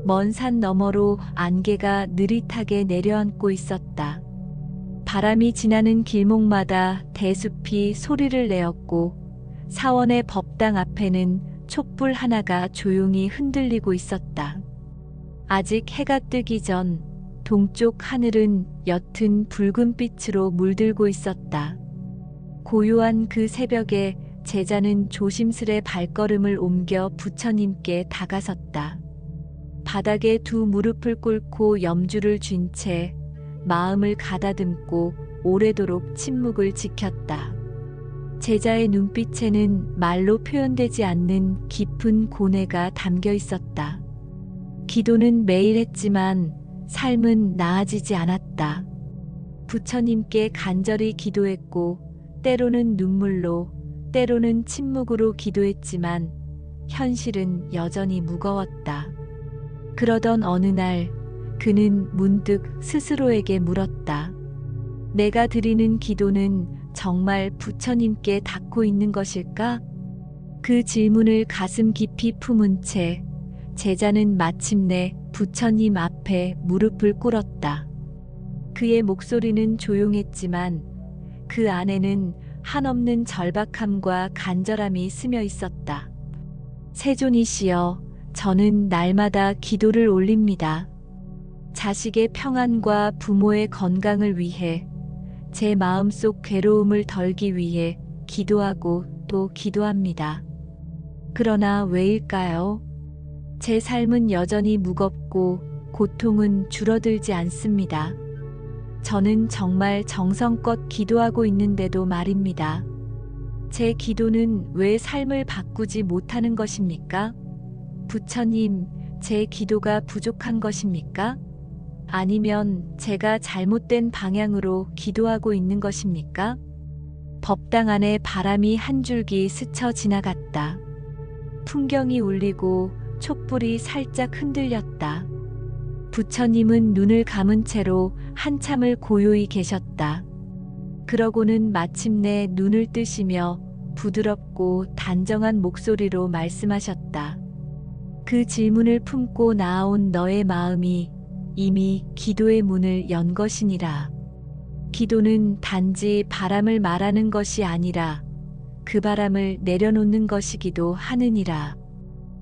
먼 산 너머로 안개가 느릿하게 내려앉고 있었다. 바람이 지나는 길목마다 대숲이 소리를 내었고 사원의 법당 앞에는 촛불 하나가 조용히 흔들리고 있었다. 아직 해가 뜨기 전 동쪽 하늘은 옅은 붉은 빛으로 물들고 있었다. 고요한 그 새벽에 제자는 조심스레 발걸음을 옮겨 부처님께 다가섰다. 바닥에 두 무릎을 꿇고 염주를 쥔 채 마음을 가다듬고 오래도록 침묵을 지켰다. 제자의 눈빛에는 말로 표현되지 않는 깊은 고뇌가 담겨 있었다. 기도는 매일 했지만 삶은 나아지지 않았다. 부처님께 간절히 기도했고 때로는 눈물로, 때로는 침묵으로 기도했지만 현실은 여전히 무거웠다. 그러던 어느 날 그는 문득 스스로에게 물었다. 내가 드리는 기도는 정말 부처님께 닿고 있는 것일까? 그 질문을 가슴 깊이 품은 채 제자는 마침내 부처님 앞에 무릎을 꿇었다. 그의 목소리는 조용했지만 그 안에는 한없는 절박함과 간절함이 스며 있었다. 세존이시여, 저는 날마다 기도를 올립니다. 자식의 평안과 부모의 건강을 위해, 제 마음속 괴로움을 덜기 위해 기도하고 또 기도합니다. 그러나 왜일까요? 제 삶은 여전히 무겁고 고통은 줄어들지 않습니다. 저는 정말 정성껏 기도하고 있는데도 말입니다. 제 기도는 왜 삶을 바꾸지 못하는 것입니까? 부처님, 제 기도가 부족한 것입니까? 아니면 제가 잘못된 방향으로 기도하고 있는 것입니까? 법당 안에 바람이 한 줄기 스쳐 지나갔다. 풍경이 울리고 촛불이 살짝 흔들렸다. 부처님은 눈을 감은 채로 한참을 고요히 계셨다. 그러고는 마침내 눈을 뜨시며 부드럽고 단정한 목소리로 말씀하셨다. 그 질문을 품고 나아온 너의 마음이 이미 기도의 문을 연 것이니라. 기도는 단지 바람을 말하는 것이 아니라 그 바람을 내려놓는 것이기도 하느니라.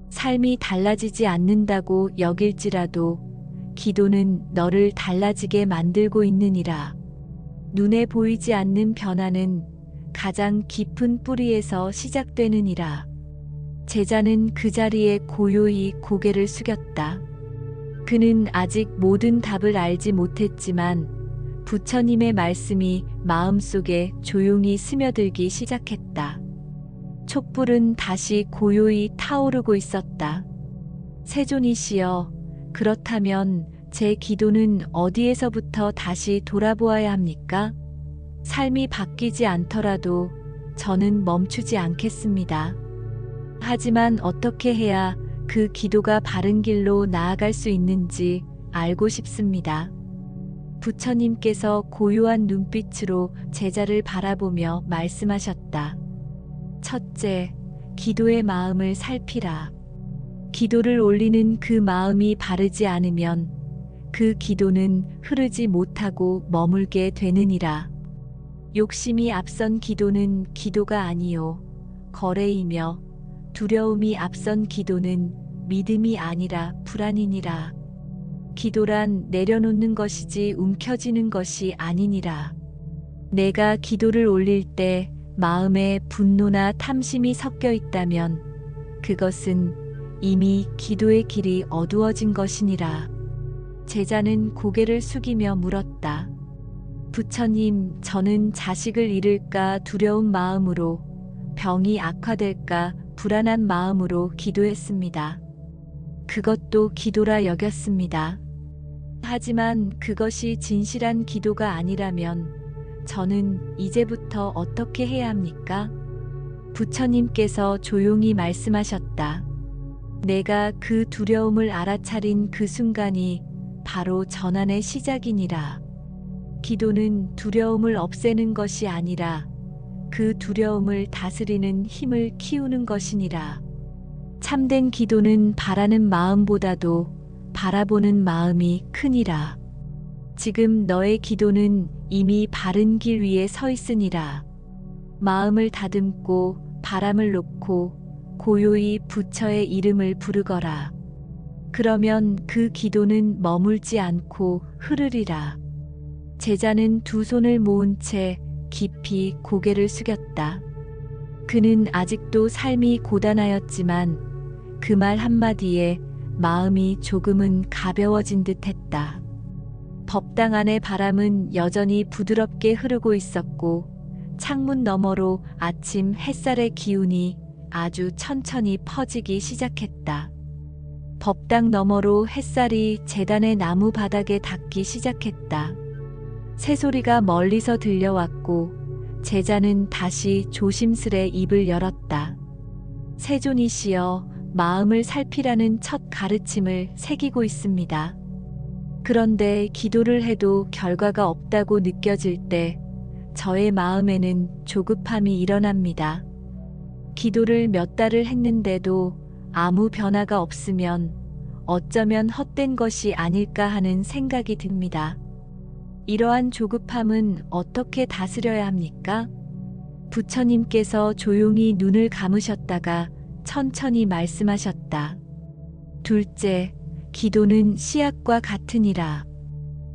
삶이 달라지지 않는다고 여길지라도 기도는 너를 달라지게 만들고 있느니라. 눈에 보이지 않는 변화는 가장 깊은 뿌리에서 시작되느니라. 제자는 그 자리에 고요히 고개를 숙였다. 그는 아직 모든 답을 알지 못했지만 부처님의 말씀이 마음속에 조용히 스며들기 시작했다. 촛불은 다시 고요히 타오르고 있었다. 세존이시여, 그렇다면 제 기도는 어디에서부터 다시 돌아보아야 합니까? 삶이 바뀌지 않더라도 저는 멈추지 않겠습니다. 하지만 어떻게 해야 그 기도가 바른 길로 나아갈 수 있는지 알고 싶습니다. 부처님께서 고요한 눈빛으로 제자를 바라보며 말씀하셨다. 첫째, 기도의 마음을 살피라. 기도를 올리는 그 마음이 바르지 않으면 그 기도는 흐르지 못하고 머물게 되느니라. 욕심이 앞선 기도는 기도가 아니요 거래이며 두려움이 앞선 기도는 믿음이 아니라 불안이니라. 기도란 내려놓는 것이지 움켜쥐는 것이 아니니라. 내가 기도를 올릴 때 마음에 분노나 탐심이 섞여 있다면 그것은 이미 기도의 길이 어두워진 것이니라. 제자는 고개를 숙이며 물었다. 부처님, 저는 자식을 잃을까 두려운 마음으로, 병이 악화될까 불안한 마음으로 기도했습니다. 그것도 기도라 여겼습니다. 하지만 그것이 진실한 기도가 아니라면 저는 이제부터 어떻게 해야 합니까? 부처님께서 조용히 말씀하셨다. 내가 그 두려움을 알아차린 그 순간이 바로 전환의 시작이니라. 기도는 두려움을 없애는 것이 아니라 그 두려움을 다스리는 힘을 키우는 것이니라. 참된 기도는 바라는 마음보다도 바라보는 마음이 크니라. 지금 너의 기도는 이미 바른 길 위에 서 있으니라. 마음을 다듬고 바람을 놓고 고요히 부처의 이름을 부르거라. 그러면 그 기도는 머물지 않고 흐르리라. 제자는 두 손을 모은 채 깊이 고개를 숙였다. 그는 아직도 삶이 고단하였지만 그 말 한마디에 마음이 조금은 가벼워진 듯 했다. 법당 안의 바람은 여전히 부드럽게 흐르고 있었고 창문 너머로 아침 햇살의 기운이 아주 천천히 퍼지기 시작했다. 법당 너머로 햇살이 제단의 나무 바닥에 닿기 시작했다. 새소리가 멀리서 들려왔고 제자는 다시 조심스레 입을 열었다. 세존이시여, 마음을 살피라는 첫 가르침을 새기고 있습니다. 그런데 기도를 해도 결과가 없다고 느껴질 때 저의 마음에는 조급함이 일어납니다. 기도를 몇 달을 했는데도 아무 변화가 없으면 어쩌면 헛된 것이 아닐까 하는 생각이 듭니다. 이러한 조급함은 어떻게 다스려야 합니까? 부처님께서 조용히 눈을 감으셨다가 천천히 말씀하셨다. 둘째, 기도는 씨앗과 같으니라.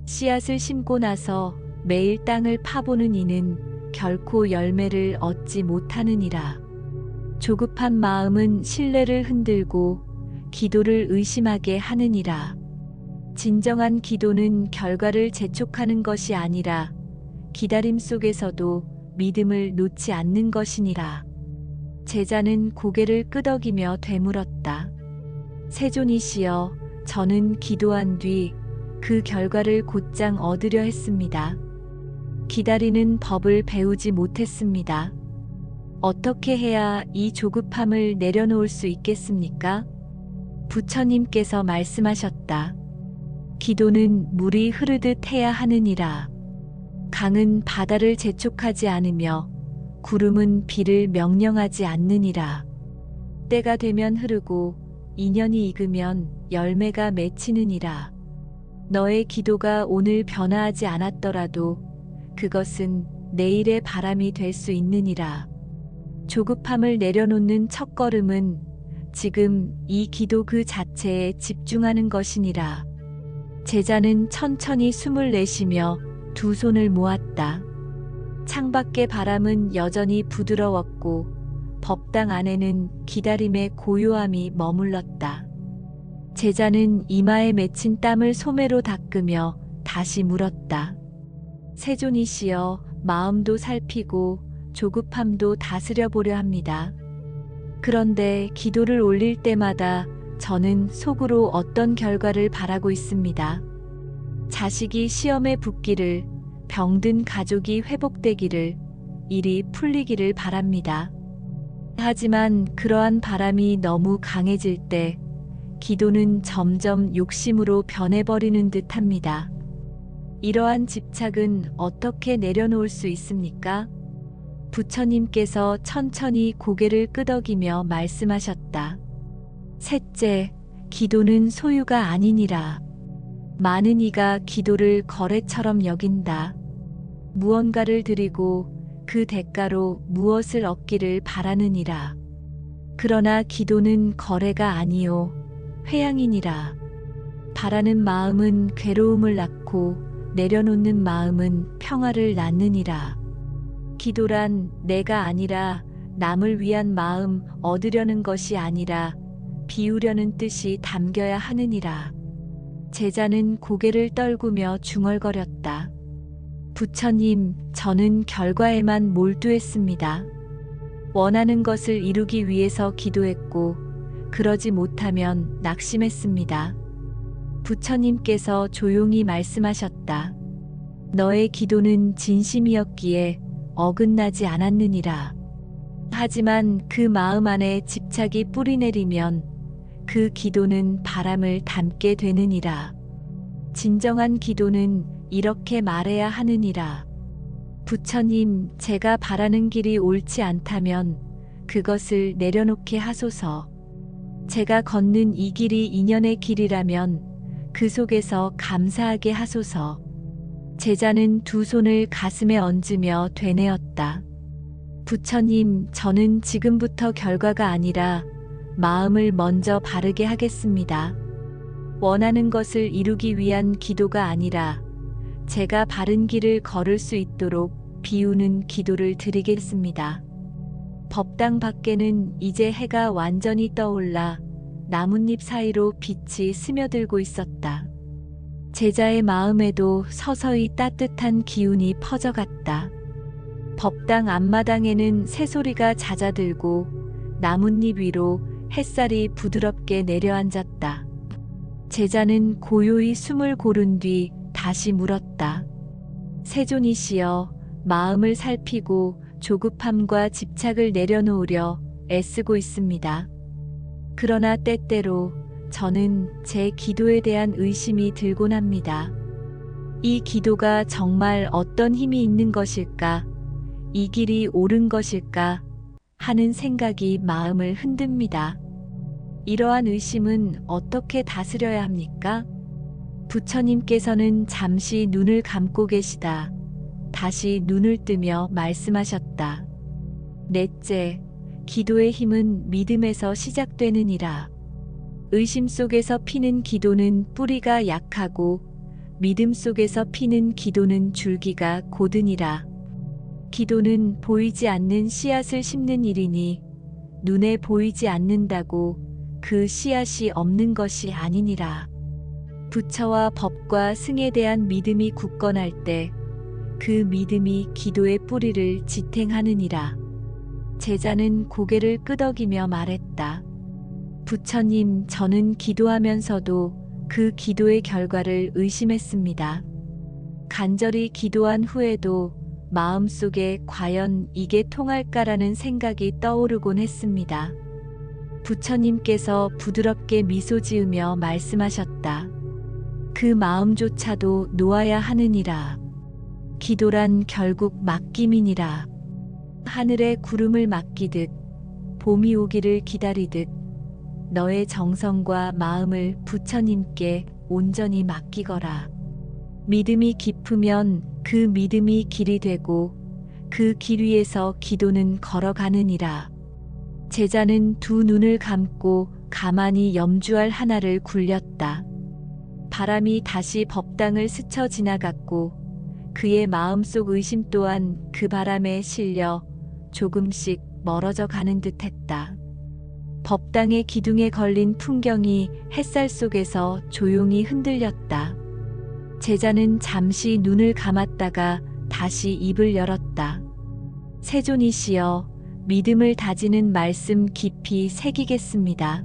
씨앗을 심고 나서 매일 땅을 파보는 이는 결코 열매를 얻지 못하느니라. 조급한 마음은 신뢰를 흔들고 기도를 의심하게 하느니라. 진정한 기도는 결과를 재촉하는 것이 아니라 기다림 속에서도 믿음을 놓지 않는 것이니라. 제자는 고개를 끄덕이며 되물었다. 세존이시여, 저는 기도한 뒤 그 결과를 곧장 얻으려 했습니다. 기다리는 법을 배우지 못했습니다. 어떻게 해야 이 조급함을 내려놓을 수 있겠습니까? 부처님께서 말씀하셨다. 기도는 물이 흐르듯 해야 하느니라. 강은 바다를 재촉하지 않으며 구름은 비를 명령하지 않느니라. 때가 되면 흐르고 인연이 익으면 열매가 맺히느니라. 너의 기도가 오늘 변화하지 않았더라도 그것은 내일의 바람이 될 수 있느니라. 조급함을 내려놓는 첫걸음은 지금 이 기도 그 자체에 집중하는 것이니라. 제자는 천천히 숨을 내쉬며 두 손을 모았다. 창밖의 바람은 여전히 부드러웠고 법당 안에는 기다림의 고요함이 머물렀다. 제자는 이마에 맺힌 땀을 소매로 닦으며 다시 물었다. 세존이시여, 마음도 살피고 조급함도 다스려 보려 합니다. 그런데 기도를 올릴 때마다 저는 속으로 어떤 결과를 바라고 있습니다. 자식이 시험에 붙기를, 병든 가족이 회복되기를, 일이 풀리기를 바랍니다. 하지만 그러한 바람이 너무 강해질 때 기도는 점점 욕심으로 변해버리는 듯합니다. 이러한 집착은 어떻게 내려놓을 수 있습니까? 부처님께서 천천히 고개를 끄덕이며 말씀하셨다. 셋째, 기도는 소유가 아니니라. 많은 이가 기도를 거래처럼 여긴다. 무언가를 드리고 그 대가로 무엇을 얻기를 바라느니라. 그러나 기도는 거래가 아니요 회양이니라. 바라는 마음은 괴로움을 낳고 내려놓는 마음은 평화를 낳느니라. 기도란 내가 아니라 남을 위한 마음 얻으려는 것이 아니라 비우려는 뜻이 담겨야 하느니라. 제자는 고개를 떨구며 중얼거렸다. 부처님, 저는 결과에만 몰두했습니다. 원하는 것을 이루기 위해서 기도했고 그러지 못하면 낙심했습니다. 부처님께서 조용히 말씀하셨다. 너의 기도는 진심이었기에 어긋나지 않았느니라. 하지만 그 마음 안에 집착이 뿌리내리면 그 기도는 바람을 담게 되느니라. 진정한 기도는 이렇게 말해야 하느니라. 부처님, 제가 바라는 길이 옳지 않다면 그것을 내려놓게 하소서. 제가 걷는 이 길이 인연의 길이라면 그 속에서 감사하게 하소서. 제자는 두 손을 가슴에 얹으며 되뇌었다. 부처님, 저는 지금부터 결과가 아니라 마음을 먼저 바르게 하겠습니다. 원하는 것을 이루기 위한 기도가 아니라 제가 바른 길을 걸을 수 있도록 비우는 기도를 드리겠습니다. 법당 밖에는 이제 해가 완전히 떠올라 나뭇잎 사이로 빛이 스며들고 있었다. 제자의 마음에도 서서히 따뜻한 기운이 퍼져갔다. 법당 앞마당에는 새소리가 잦아들고 나뭇잎 위로 햇살이 부드럽게 내려앉았다. 제자는 고요히 숨을 고른 뒤 다시 물었다. 세존이시여, 마음을 살피고 조급함과 집착을 내려놓으려 애쓰고 있습니다. 그러나 때때로 저는 제 기도에 대한 의심이 들곤 합니다. 이 기도가 정말 어떤 힘이 있는 것일까? 이 길이 옳은 것일까? 하는 생각이 마음을 흔듭니다. 이러한 의심은 어떻게 다스려야 합니까? 부처님께서는 잠시 눈을 감고 계시다 다시 눈을 뜨며 말씀하셨다. 넷째, 기도의 힘은 믿음에서 시작되느니라. 의심 속에서 피는 기도는 뿌리가 약하고 믿음 속에서 피는 기도는 줄기가 고드니라. 기도는 보이지 않는 씨앗을 심는 일이니 눈에 보이지 않는다고 그 씨앗이 없는 것이 아니니라. 부처와 법과 승에 대한 믿음이 굳건할 때 그 믿음이 기도의 뿌리를 지탱하느니라. 제자는 고개를 끄덕이며 말했다. 부처님, 저는 기도하면서도 그 기도의 결과를 의심했습니다. 간절히 기도한 후에도 마음속에 과연 이게 통할까라는 생각이 떠오르곤 했습니다. 부처님께서 부드럽게 미소 지으며 말씀하셨다. 그 마음조차도 놓아야 하느니라. 기도란 결국 맡김이니라. 하늘에 구름을 맡기듯 봄이 오기를 기다리듯 너의 정성과 마음을 부처님께 온전히 맡기거라. 믿음이 깊으면 그 믿음이 길이 되고 그 길 위에서 기도는 걸어가느니라. 제자는 두 눈을 감고 가만히 염주알 하나를 굴렸다. 바람이 다시 법당을 스쳐 지나갔고 그의 마음속 의심 또한 그 바람에 실려 조금씩 멀어져 가는 듯했다. 법당의 기둥에 걸린 풍경이 햇살 속에서 조용히 흔들렸다. 제자는 잠시 눈을 감았다가 다시 입을 열었다. 세존이시여, 믿음을 다지는 말씀 깊이 새기겠습니다.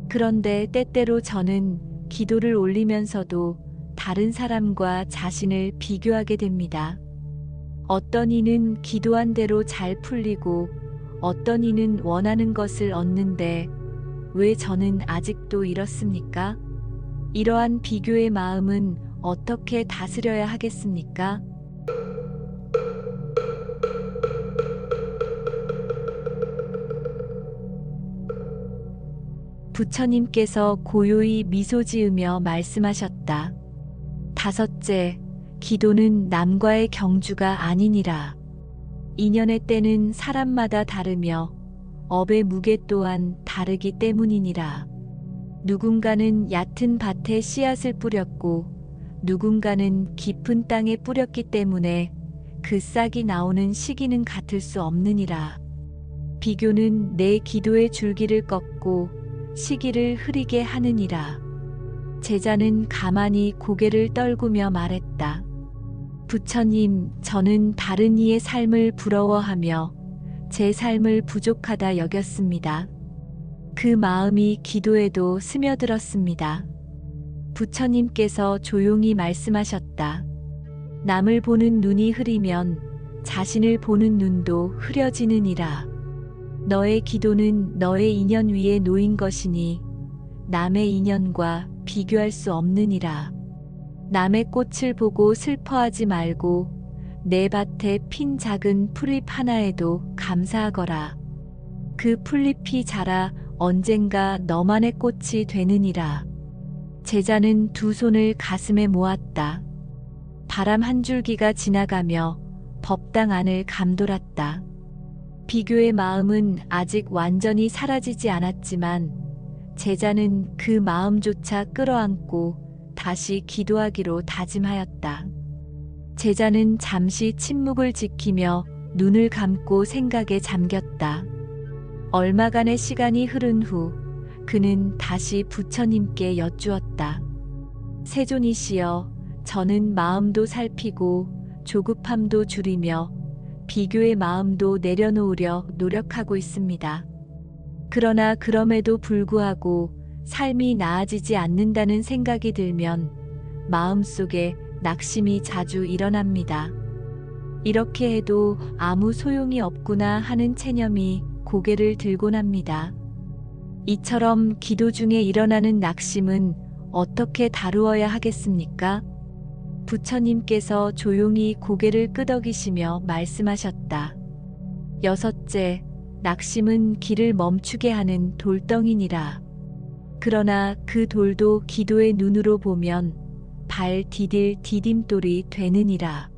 그런데 때때로 저는 기도를 올리면서도 다른 사람과 자신을 비교하게 됩니다. 어떤 이는 기도한 대로 잘 풀리고 어떤 이는 원하는 것을 얻는데 왜 저는 아직도 이렇습니까? 이러한 비교의 마음은 어떻게 다스려야 하겠습니까? 부처님께서 고요히 미소 지으며 말씀하셨다. 다섯째, 기도는 남과의 경주가 아니니라. 인연의 때는 사람마다 다르며 업의 무게 또한 다르기 때문이니라. 누군가는 얕은 밭에 씨앗을 뿌렸고 누군가는 깊은 땅에 뿌렸기 때문에 그 싹이 나오는 시기는 같을 수 없느니라. 비교는 내 기도의 줄기를 꺾고 시기를 흐리게 하느니라. 제자는 가만히 고개를 떨구며 말했다. 부처님, 저는 다른 이의 삶을 부러워하며 제 삶을 부족하다 여겼습니다. 그 마음이 기도에도 스며들었습니다. 부처님께서 조용히 말씀하셨다. 남을 보는 눈이 흐리면 자신을 보는 눈도 흐려지느니라. 너의 기도는 너의 인연 위에 놓인 것이니 남의 인연과 비교할 수 없느니라. 남의 꽃을 보고 슬퍼하지 말고 내 밭에 핀 작은 풀잎 하나에도 감사하거라. 그 풀잎이 자라 언젠가 너만의 꽃이 되느니라. 제자는 두 손을 가슴에 모았다. 바람 한 줄기가 지나가며 법당 안을 감돌았다. 비교의 마음은 아직 완전히 사라지지 않았지만 제자는 그 마음조차 끌어안고 다시 기도하기로 다짐하였다. 제자는 잠시 침묵을 지키며 눈을 감고 생각에 잠겼다. 얼마간의 시간이 흐른 후 그는 다시 부처님께 여쭈었다. 세존이시여, 저는 마음도 살피고 조급함도 줄이며 비교의 마음도 내려놓으려 노력하고 있습니다. 그러나 그럼에도 불구하고 삶이 나아지지 않는다는 생각이 들면 마음속에 낙심이 자주 일어납니다. 이렇게 해도 아무 소용이 없구나 하는 체념이 고개를 들곤 합니다. 이처럼 기도 중에 일어나는 낙심은 어떻게 다루어야 하겠습니까? 부처님께서 조용히 고개를 끄덕이시며 말씀하셨다. 여섯째, 낙심은 길을 멈추게 하는 돌덩이니라. 그러나 그 돌도 기도의 눈으로 보면 발 디딜 디딤돌이 되느니라.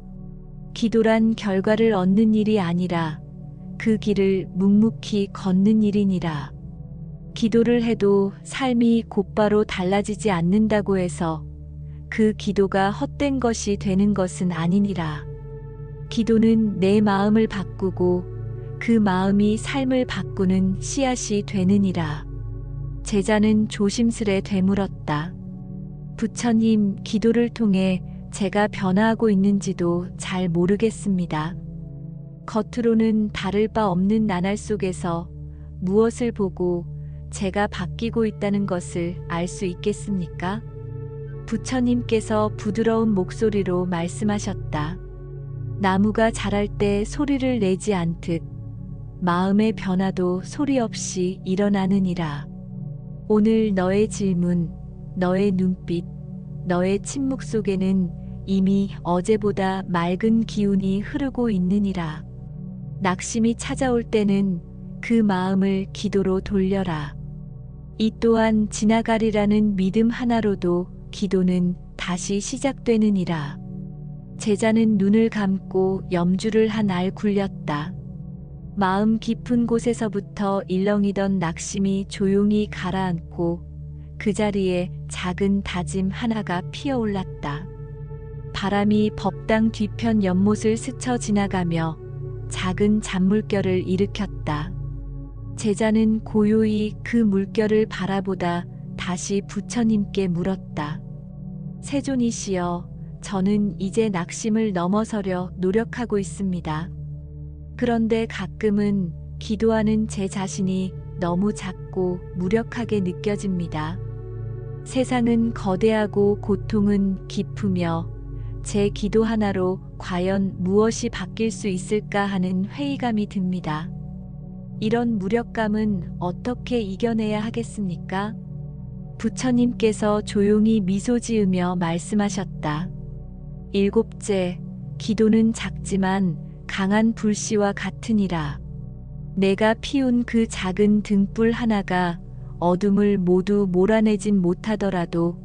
기도란 결과를 얻는 일이 아니라 그 길을 묵묵히 걷는 일이니라. 기도를 해도 삶이 곧바로 달라지지 않는다고 해서 그 기도가 헛된 것이 되는 것은 아니니라. 기도는 내 마음을 바꾸고 그 마음이 삶을 바꾸는 씨앗이 되느니라. 제자는 조심스레 되물었다. 부처님, 기도를 통해 제가 변화하고 있는지도 잘 모르겠습니다. 겉으로는 다를 바 없는 나날 속에서 무엇을 보고 제가 바뀌고 있다는 것을 알 수 있겠습니까? 부처님께서 부드러운 목소리로 말씀하셨다. 나무가 자랄 때 소리를 내지 않듯 마음의 변화도 소리 없이 일어나느니라. 오늘 너의 질문, 너의 눈빛, 너의 침묵 속에는 이미 어제보다 맑은 기운이 흐르고 있느니라. 낙심이 찾아올 때는 그 마음을 기도로 돌려라. 이 또한 지나가리라는 믿음 하나로도 기도는 다시 시작되느니라. 제자는 눈을 감고 염주를 한 알 굴렸다. 마음 깊은 곳에서부터 일렁이던 낙심이 조용히 가라앉고 그 자리에 작은 다짐 하나가 피어올랐다. 바람이 법당 뒤편 연못을 스쳐 지나가며 작은 잔물결을 일으켰다. 제자는 고요히 그 물결을 바라보다 다시 부처님께 물었다. 세존이시여, 저는 이제 낙심을 넘어서려 노력하고 있습니다. 그런데 가끔은 기도하는 제 자신이 너무 작고 무력하게 느껴집니다. 세상은 거대하고 고통은 깊으며 제 기도 하나로 과연 무엇이 바뀔 수 있을까 하는 회의감이 듭니다. 이런 무력감은 어떻게 이겨내야 하겠습니까? 부처님께서 조용히 미소 지으며 말씀하셨다. 일곱째, 기도는 작지만 강한 불씨와 같으니라. 내가 피운 그 작은 등불 하나가 어둠을 모두 몰아내진 못하더라도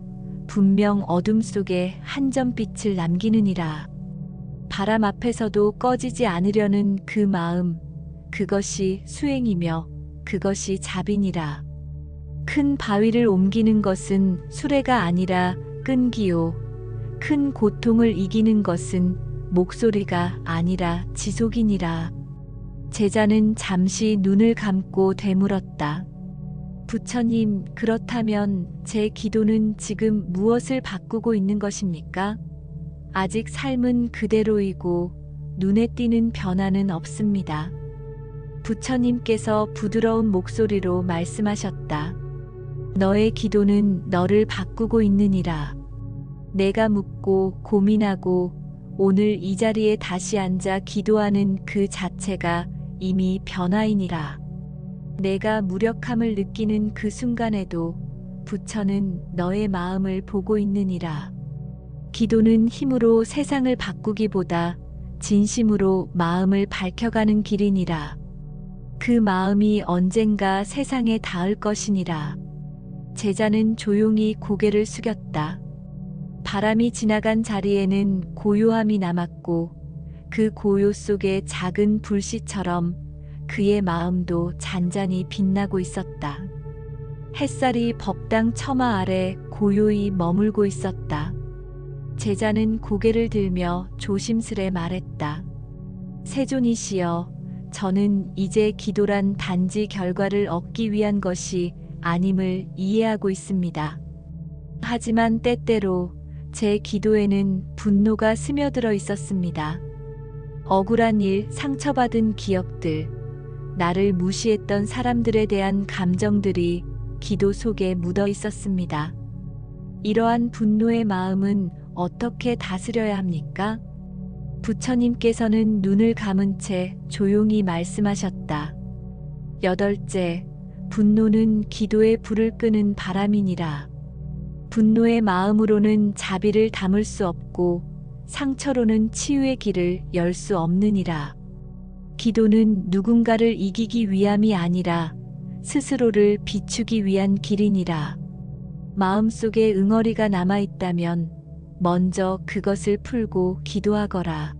분명 어둠 속에 한 점 빛을 남기느니라. 바람 앞에서도 꺼지지 않으려는 그 마음, 그것이 수행이며 그것이 자비니라. 큰 바위를 옮기는 것은 수레가 아니라 끈기요. 큰 고통을 이기는 것은 목소리가 아니라 지속이니라. 제자는 잠시 눈을 감고 되물었다. 부처님, 그렇다면 제 기도는 지금 무엇을 바꾸고 있는 것입니까? 아직 삶은 그대로이고 눈에 띄는 변화는 없습니다. 부처님께서 부드러운 목소리로 말씀하셨다. 너의 기도는 너를 바꾸고 있느니라. 내가 묻고 고민하고 오늘 이 자리에 다시 앉아 기도하는 그 자체가 이미 변화이니라. 내가 무력함을 느끼는 그 순간에도 부처는 너의 마음을 보고 있느니라. 기도는 힘으로 세상을 바꾸기보다 진심으로 마음을 밝혀가는 길이니라. 그 마음이 언젠가 세상에 닿을 것이니라. 제자는 조용히 고개를 숙였다. 바람이 지나간 자리에는 고요함이 남았고 그 고요 속에 작은 불씨처럼 그의 마음도 잔잔히 빛나고 있었다. 햇살이 법당 처마 아래 고요히 머물고 있었다. 제자는 고개를 들며 조심스레 말했다. 세존이시여, 저는 이제 기도란 단지 결과를 얻기 위한 것이 아님을 이해하고 있습니다. 하지만 때때로 제 기도에는 분노가 스며들어 있었습니다. 억울한 일, 상처받은 기억들, 나를 무시했던 사람들에 대한 감정들이 기도 속에 묻어 있었습니다. 이러한 분노의 마음은 어떻게 다스려야 합니까? 부처님께서는 눈을 감은 채 조용히 말씀하셨다. 여덟째, 분노는 기도의 불을 끄는 바람이니라. 분노의 마음으로는 자비를 담을 수 없고 상처로는 치유의 길을 열 수 없느니라. 기도는 누군가를 이기기 위함이 아니라 스스로를 비추기 위한 길이니라. 마음속에 응어리가 남아있다면 먼저 그것을 풀고 기도하거라.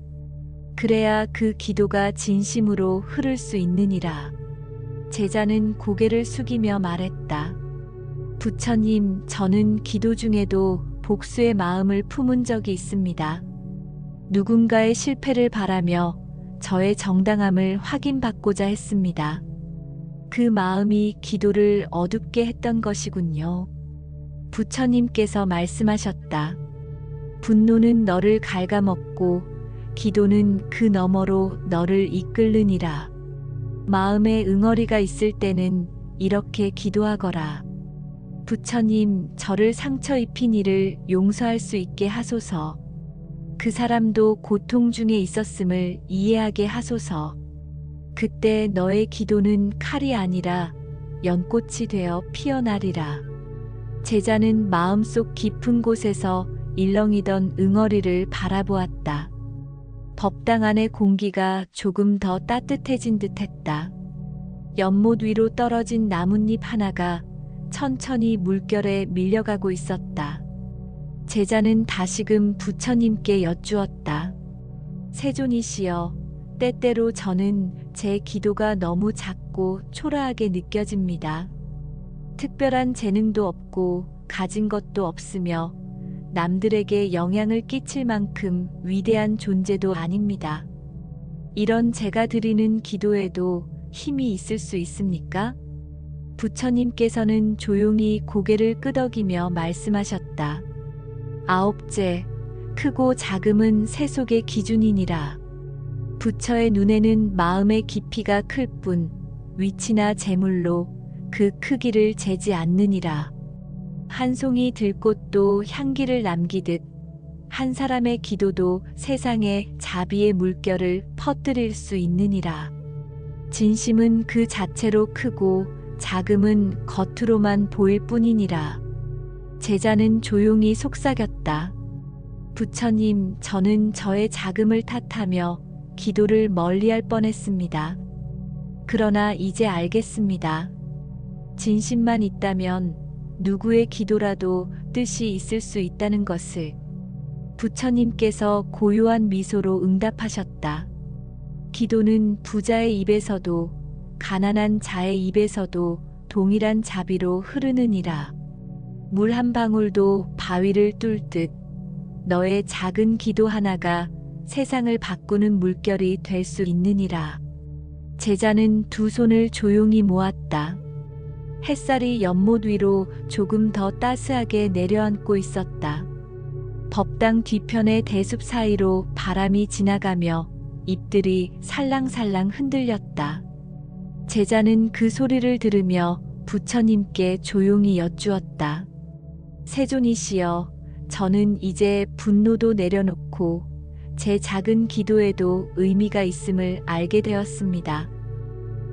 그래야 그 기도가 진심으로 흐를 수 있느니라. 제자는 고개를 숙이며 말했다. 부처님, 저는 기도 중에도 복수의 마음을 품은 적이 있습니다. 누군가의 실패를 바라며 저의 정당함을 확인받고자 했습니다. 그 마음이 기도를 어둡게 했던 것이군요. 부처님께서 말씀하셨다. 분노는 너를 갉아먹고 기도는 그 너머로 너를 이끌느니라. 마음에 응어리가 있을 때는 이렇게 기도하거라. 부처님, 저를 상처 입힌 이를 용서할 수 있게 하소서. 그 사람도 고통 중에 있었음을 이해하게 하소서. 그때 너의 기도는 칼이 아니라 연꽃이 되어 피어나리라. 제자는 마음속 깊은 곳에서 일렁이던 응어리를 바라보았다. 법당 안의 공기가 조금 더 따뜻해진 듯했다. 연못 위로 떨어진 나뭇잎 하나가 천천히 물결에 밀려가고 있었다. 제자는 다시금 부처님께 여쭈었다. 세존이시여, 때때로 저는 제 기도가 너무 작고 초라하게 느껴집니다. 특별한 재능도 없고 가진 것도 없으며 남들에게 영향을 끼칠 만큼 위대한 존재도 아닙니다. 이런 제가 드리는 기도에도 힘이 있을 수 있습니까? 부처님께서는 조용히 고개를 끄덕이며 말씀하셨다. 아홉째, 크고 작음은 세속의 기준이니라. 부처의 눈에는 마음의 깊이가 클 뿐 위치나 재물로 그 크기를 재지 않느니라. 한 송이 들꽃도 향기를 남기듯 한 사람의 기도도 세상에 자비의 물결을 퍼뜨릴 수 있느니라. 진심은 그 자체로 크고 작음은 겉으로만 보일 뿐이니라. 제자는 조용히 속삭였다. 부처님, 저는 저의 작음을 탓하며 기도를 멀리할 뻔했습니다. 그러나 이제 알겠습니다. 진심만 있다면 누구의 기도라도 뜻이 있을 수 있다는 것을. 부처님께서 고요한 미소로 응답하셨다. 기도는 부자의 입에서도 가난한 자의 입에서도 동일한 자비로 흐르느니라. 물 한 방울도 바위를 뚫듯 너의 작은 기도 하나가 세상을 바꾸는 물결이 될 수 있느니라. 제자는 두 손을 조용히 모았다. 햇살이 연못 위로 조금 더 따스하게 내려앉고 있었다. 법당 뒤편의 대숲 사이로 바람이 지나가며 잎들이 살랑살랑 흔들렸다. 제자는 그 소리를 들으며 부처님께 조용히 여쭈었다. 세존이시여, 저는 이제 분노도 내려놓고 제 작은 기도에도 의미가 있음을 알게 되었습니다.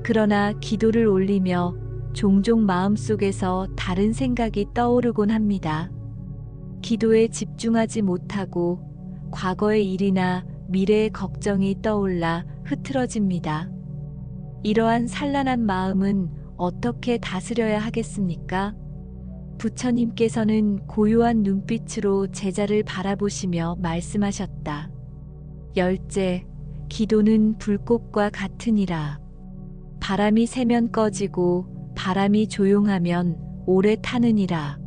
그러나 기도를 올리며 종종 마음속에서 다른 생각이 떠오르곤 합니다. 기도에 집중하지 못하고 과거의 일이나 미래의 걱정이 떠올라 흐트러집니다. 이러한 산란한 마음은 어떻게 다스려야 하겠습니까? 부처님께서는 고요한 눈빛으로 제자를 바라보시며 말씀하셨다. 열째, 기도는 불꽃과 같으니라. 바람이 세면 꺼지고 바람이 조용하면 오래 타느니라.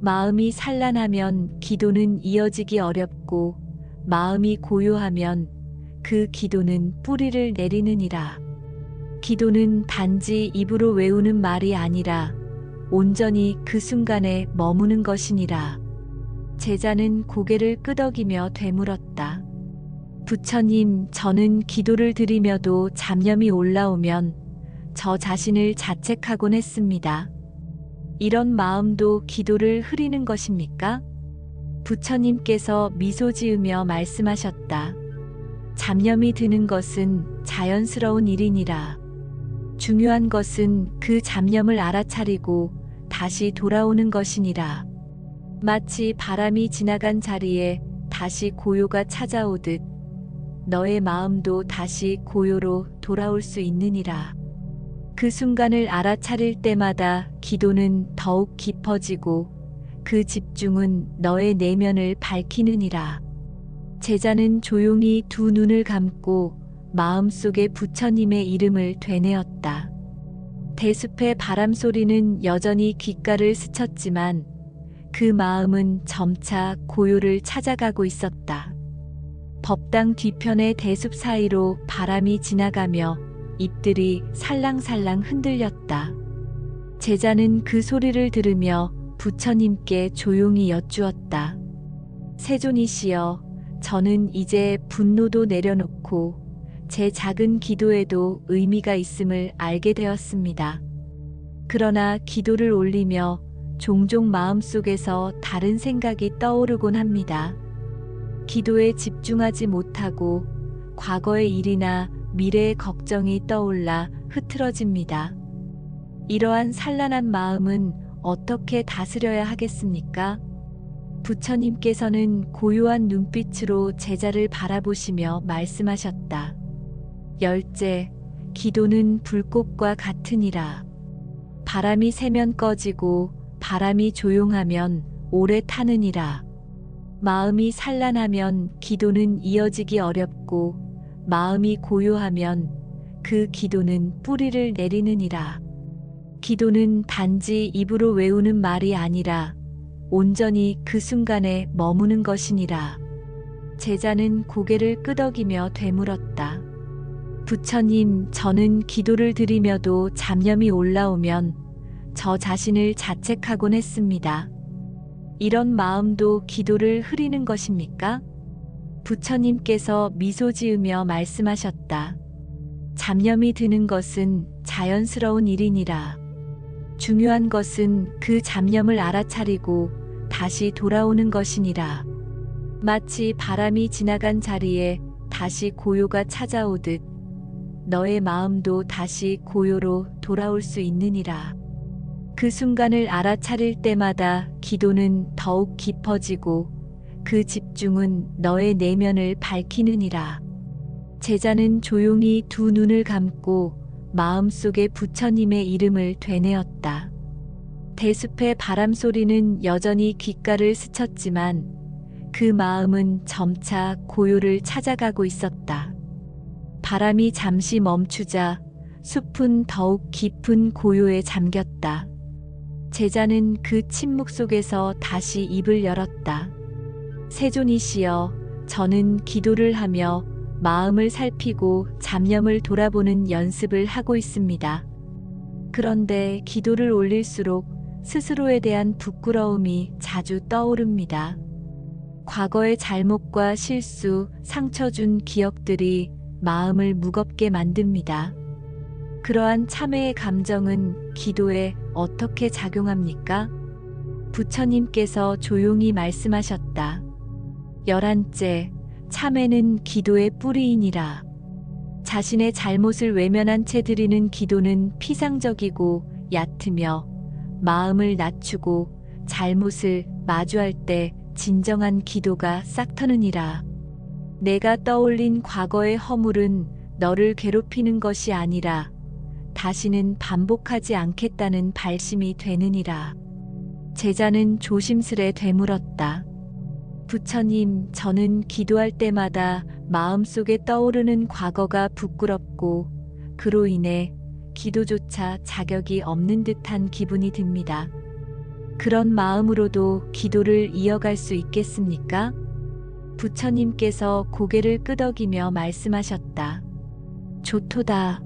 마음이 산란하면 기도는 이어지기 어렵고 마음이 고요하면 그 기도는 뿌리를 내리느니라. 기도는 단지 입으로 외우는 말이 아니라 온전히 그 순간에 머무는 것이니라. 제자는 고개를 끄덕이며 되물었다. 부처님, 저는 기도를 드리며도 잡념이 올라오면 저 자신을 자책하곤 했습니다. 이런 마음도 기도를 흐리는 것입니까? 부처님께서 미소 지으며 말씀하셨다. 잡념이 드는 것은 자연스러운 일이니라. 중요한 것은 그 잡념을 알아차리고 다시 돌아오는 것이니라. 마치 바람이 지나간 자리에 다시 고요가 찾아오듯 너의 마음도 다시 고요로 돌아올 수 있느니라. 그 순간을 알아차릴 때마다 기도는 더욱 깊어지고 그 집중은 너의 내면을 밝히느니라. 제자는 조용히 두 눈을 감고 마음속에 부처님의 이름을 되뇌었다. 대숲의 바람 소리는 여전히 귓가를 스쳤지만 그 마음은 점차 고요를 찾아가고 있었다. 법당 뒤편의 대숲 사이로 바람이 지나가며 잎들이 살랑살랑 흔들렸다. 제자는 그 소리를 들으며 부처님께 조용히 여쭈었다. 세존이시여, 저는 이제 분노도 내려놓고 제 작은 기도에도 의미가 있음을 알게 되었습니다. 그러나 기도를 올리며 종종 마음속에서 다른 생각이 떠오르곤 합니다. 기도에 집중하지 못하고 과거의 일이나 미래의 걱정이 떠올라 흐트러집니다. 이러한 산란한 마음은 어떻게 다스려야 하겠습니까? 부처님께서는 고요한 눈빛으로 제자를 바라보시며 말씀하셨다. 열째, 기도는 불꽃과 같으니라. 바람이 세면 꺼지고 바람이 조용하면 오래 타느니라. 마음이 산란하면 기도는 이어지기 어렵고 마음이 고요하면 그 기도는 뿌리를 내리느니라. 기도는 단지 입으로 외우는 말이 아니라 온전히 그 순간에 머무는 것이니라. 제자는 고개를 끄덕이며 되물었다. 부처님, 저는 기도를 드리며도 잡념이 올라오면 저 자신을 자책하곤 했습니다. 이런 마음도 기도를 흐리는 것입니까? 부처님께서 미소 지으며 말씀하셨다. 잡념이 드는 것은 자연스러운 일이니라. 중요한 것은 그 잡념을 알아차리고 다시 돌아오는 것이니라. 마치 바람이 지나간 자리에 다시 고요가 찾아오듯 너의 마음도 다시 고요로 돌아올 수 있느니라. 그 순간을 알아차릴 때마다 기도는 더욱 깊어지고 그 집중은 너의 내면을 밝히느니라. 제자는 조용히 두 눈을 감고 마음속에 부처님의 이름을 되뇌었다. 대숲의 바람 소리는 여전히 귓가를 스쳤지만 그 마음은 점차 고요를 찾아가고 있었다. 바람이 잠시 멈추자 숲은 더욱 깊은 고요에 잠겼다. 제자는 그 침묵 속에서 다시 입을 열었다. 세존이시여, 저는 기도를 하며 마음을 살피고 잡념을 돌아보는 연습을 하고 있습니다. 그런데 기도를 올릴수록 스스로에 대한 부끄러움이 자주 떠오릅니다. 과거의 잘못과 실수, 상처 준 기억들이 마음을 무겁게 만듭니다. 그러한 참회의 감정은 기도에 어떻게 작용합니까? 부처님께서 조용히 말씀하셨다. 열한째, 참회는 기도의 뿌리이니라. 자신의 잘못을 외면한 채 드리는 기도는 피상적이고 얕으며 마음을 낮추고 잘못을 마주할 때 진정한 기도가 싹트느니라. 내가 떠올린 과거의 허물은 너를 괴롭히는 것이 아니라 다시는 반복하지 않겠다는 발심이 되느니라. 제자는 조심스레 되물었다. 부처님, 저는 기도할 때마다 마음속에 떠오르는 과거가 부끄럽고 그로 인해 기도조차 자격이 없는 듯한 기분이 듭니다. 그런 마음으로도 기도를 이어갈 수 있겠습니까? 부처님께서 고개를 끄덕이며 말씀하셨다. 좋도다.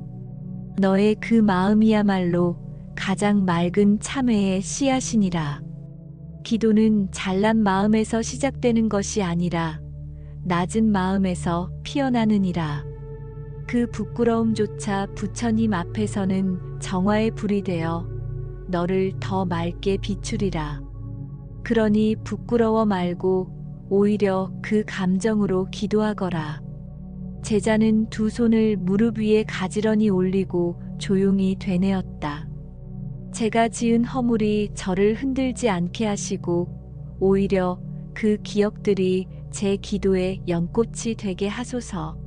너의 그 마음이야말로 가장 맑은 참회의 씨앗이니라. 기도는 잘난 마음에서 시작되는 것이 아니라 낮은 마음에서 피어나느니라. 그 부끄러움조차 부처님 앞에서는 정화의 불이 되어 너를 더 맑게 비추리라. 그러니 부끄러워 말고 오히려 그 감정으로 기도하거라. 제자는 두 손을 무릎 위에 가지런히 올리고 조용히 되뇌었다. 제가 지은 허물이 저를 흔들지 않게 하시고 오히려 그 기억들이 제 기도의 연꽃이 되게 하소서.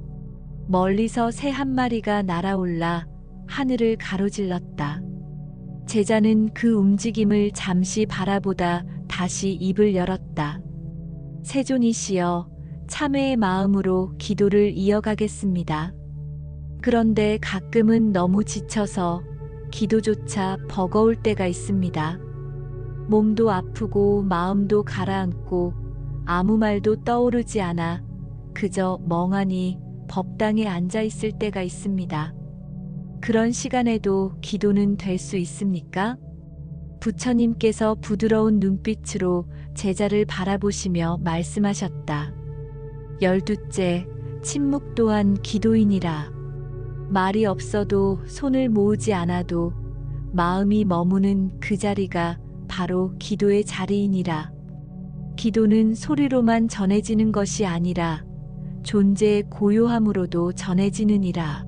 멀리서 새 한 마리가 날아올라 하늘을 가로질렀다. 제자는 그 움직임을 잠시 바라보다 다시 입을 열었다. 세존이시여, 참회의 마음으로 기도를 이어가겠습니다. 그런데 가끔은 너무 지쳐서 기도조차 버거울 때가 있습니다. 몸도 아프고 마음도 가라앉고 아무 말도 떠오르지 않아 그저 멍하니 법당에 앉아 있을 때가 있습니다. 그런 시간에도 기도는 될 수 있습니까? 부처님께서 부드러운 눈빛으로 제자를 바라보시며 말씀하셨다. 12째, 침묵 또한 기도이니라. 말이 없어도 손을 모으지 않아도 마음이 머무는 그 자리가 바로 기도의 자리이니라. 기도는 소리로만 전해지는 것이 아니라 존재의 고요함으로도 전해지느니라.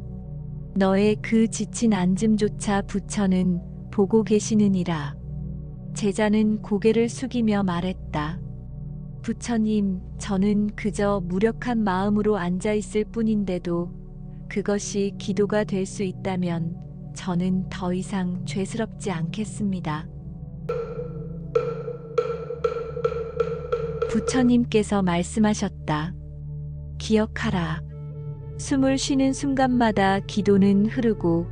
너의 그 지친 앉음조차 부처는 보고 계시느니라. 제자는 고개를 숙이며 말했다. 부처님, 저는 그저 무력한 마음으로 앉아 있을 뿐인데도 그것이 기도가 될 수 있다면 저는 더 이상 죄스럽지 않겠습니다. 부처님께서 말씀하셨다. 기억하라. 숨을 쉬는 순간마다 기도는 흐르고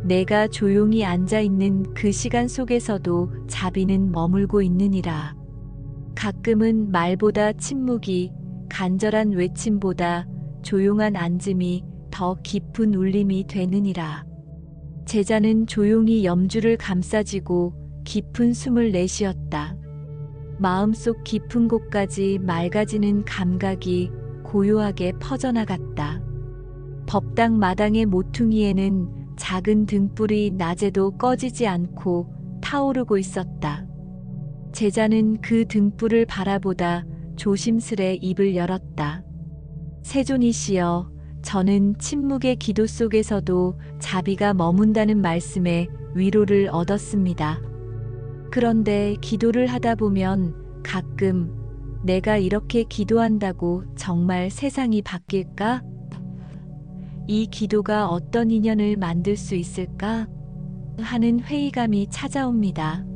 내가 조용히 앉아 있는 그 시간 속에서도 자비는 머물고 있느니라. 가끔은 말보다 침묵이, 간절한 외침보다 조용한 앉음이 더 깊은 울림이 되느니라. 제자는 조용히 염주를 감싸쥐고 깊은 숨을 내쉬었다. 마음속 깊은 곳까지 맑아지는 감각이 고요하게 퍼져나갔다. 법당 마당의 모퉁이에는 작은 등불이 낮에도 꺼지지 않고 타오르고 있었다. 제자는 그 등불을 바라보다 조심스레 입을 열었다. 세존이시여, 저는 침묵의 기도 속에서도 자비가 머문다는 말씀에 위로를 얻었습니다. 그런데 기도를 하다 보면 가끔 내가 이렇게 기도한다고 정말 세상이 바뀔까? 이 기도가 어떤 인연을 만들 수 있을까? 하는 회의감이 찾아옵니다.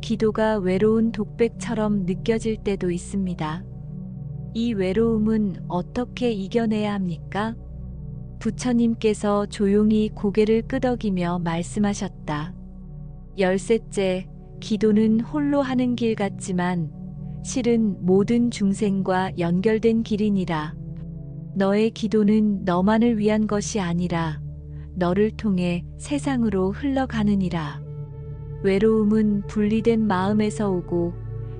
기도가 외로운 독백처럼 느껴질 때도 있습니다. 이 외로움은 어떻게 이겨내야 합니까? 부처님께서 조용히 고개를 끄덕이며 말씀하셨다. 13째, 기도는 홀로 하는 길 같지만 실은 모든 중생과 연결된 길이니라. 너의 기도는 너만을 위한 것이 아니라 너를 통해 세상으로 흘러가느니라. 외로움은 분리된 마음에서 오고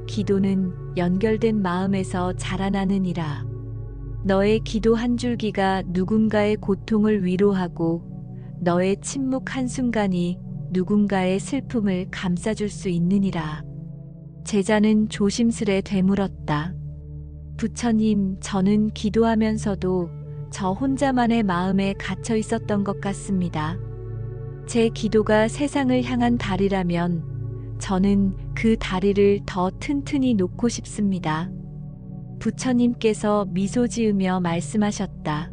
기도는 연결된 마음에서 자라나느니라. 너의 기도 한 줄기가 누군가의 고통을 위로하고 너의 침묵 한순간이 누군가의 슬픔을 감싸줄 수 있느니라. 제자는 조심스레 되물었다. 부처님, 저는 기도하면서도 저 혼자만의 마음에 갇혀 있었던 것 같습니다. 제 기도가 세상을 향한 다리라면 저는 그 다리를 더 튼튼히 놓고 싶습니다. 부처님께서 미소 지으며 말씀하셨다.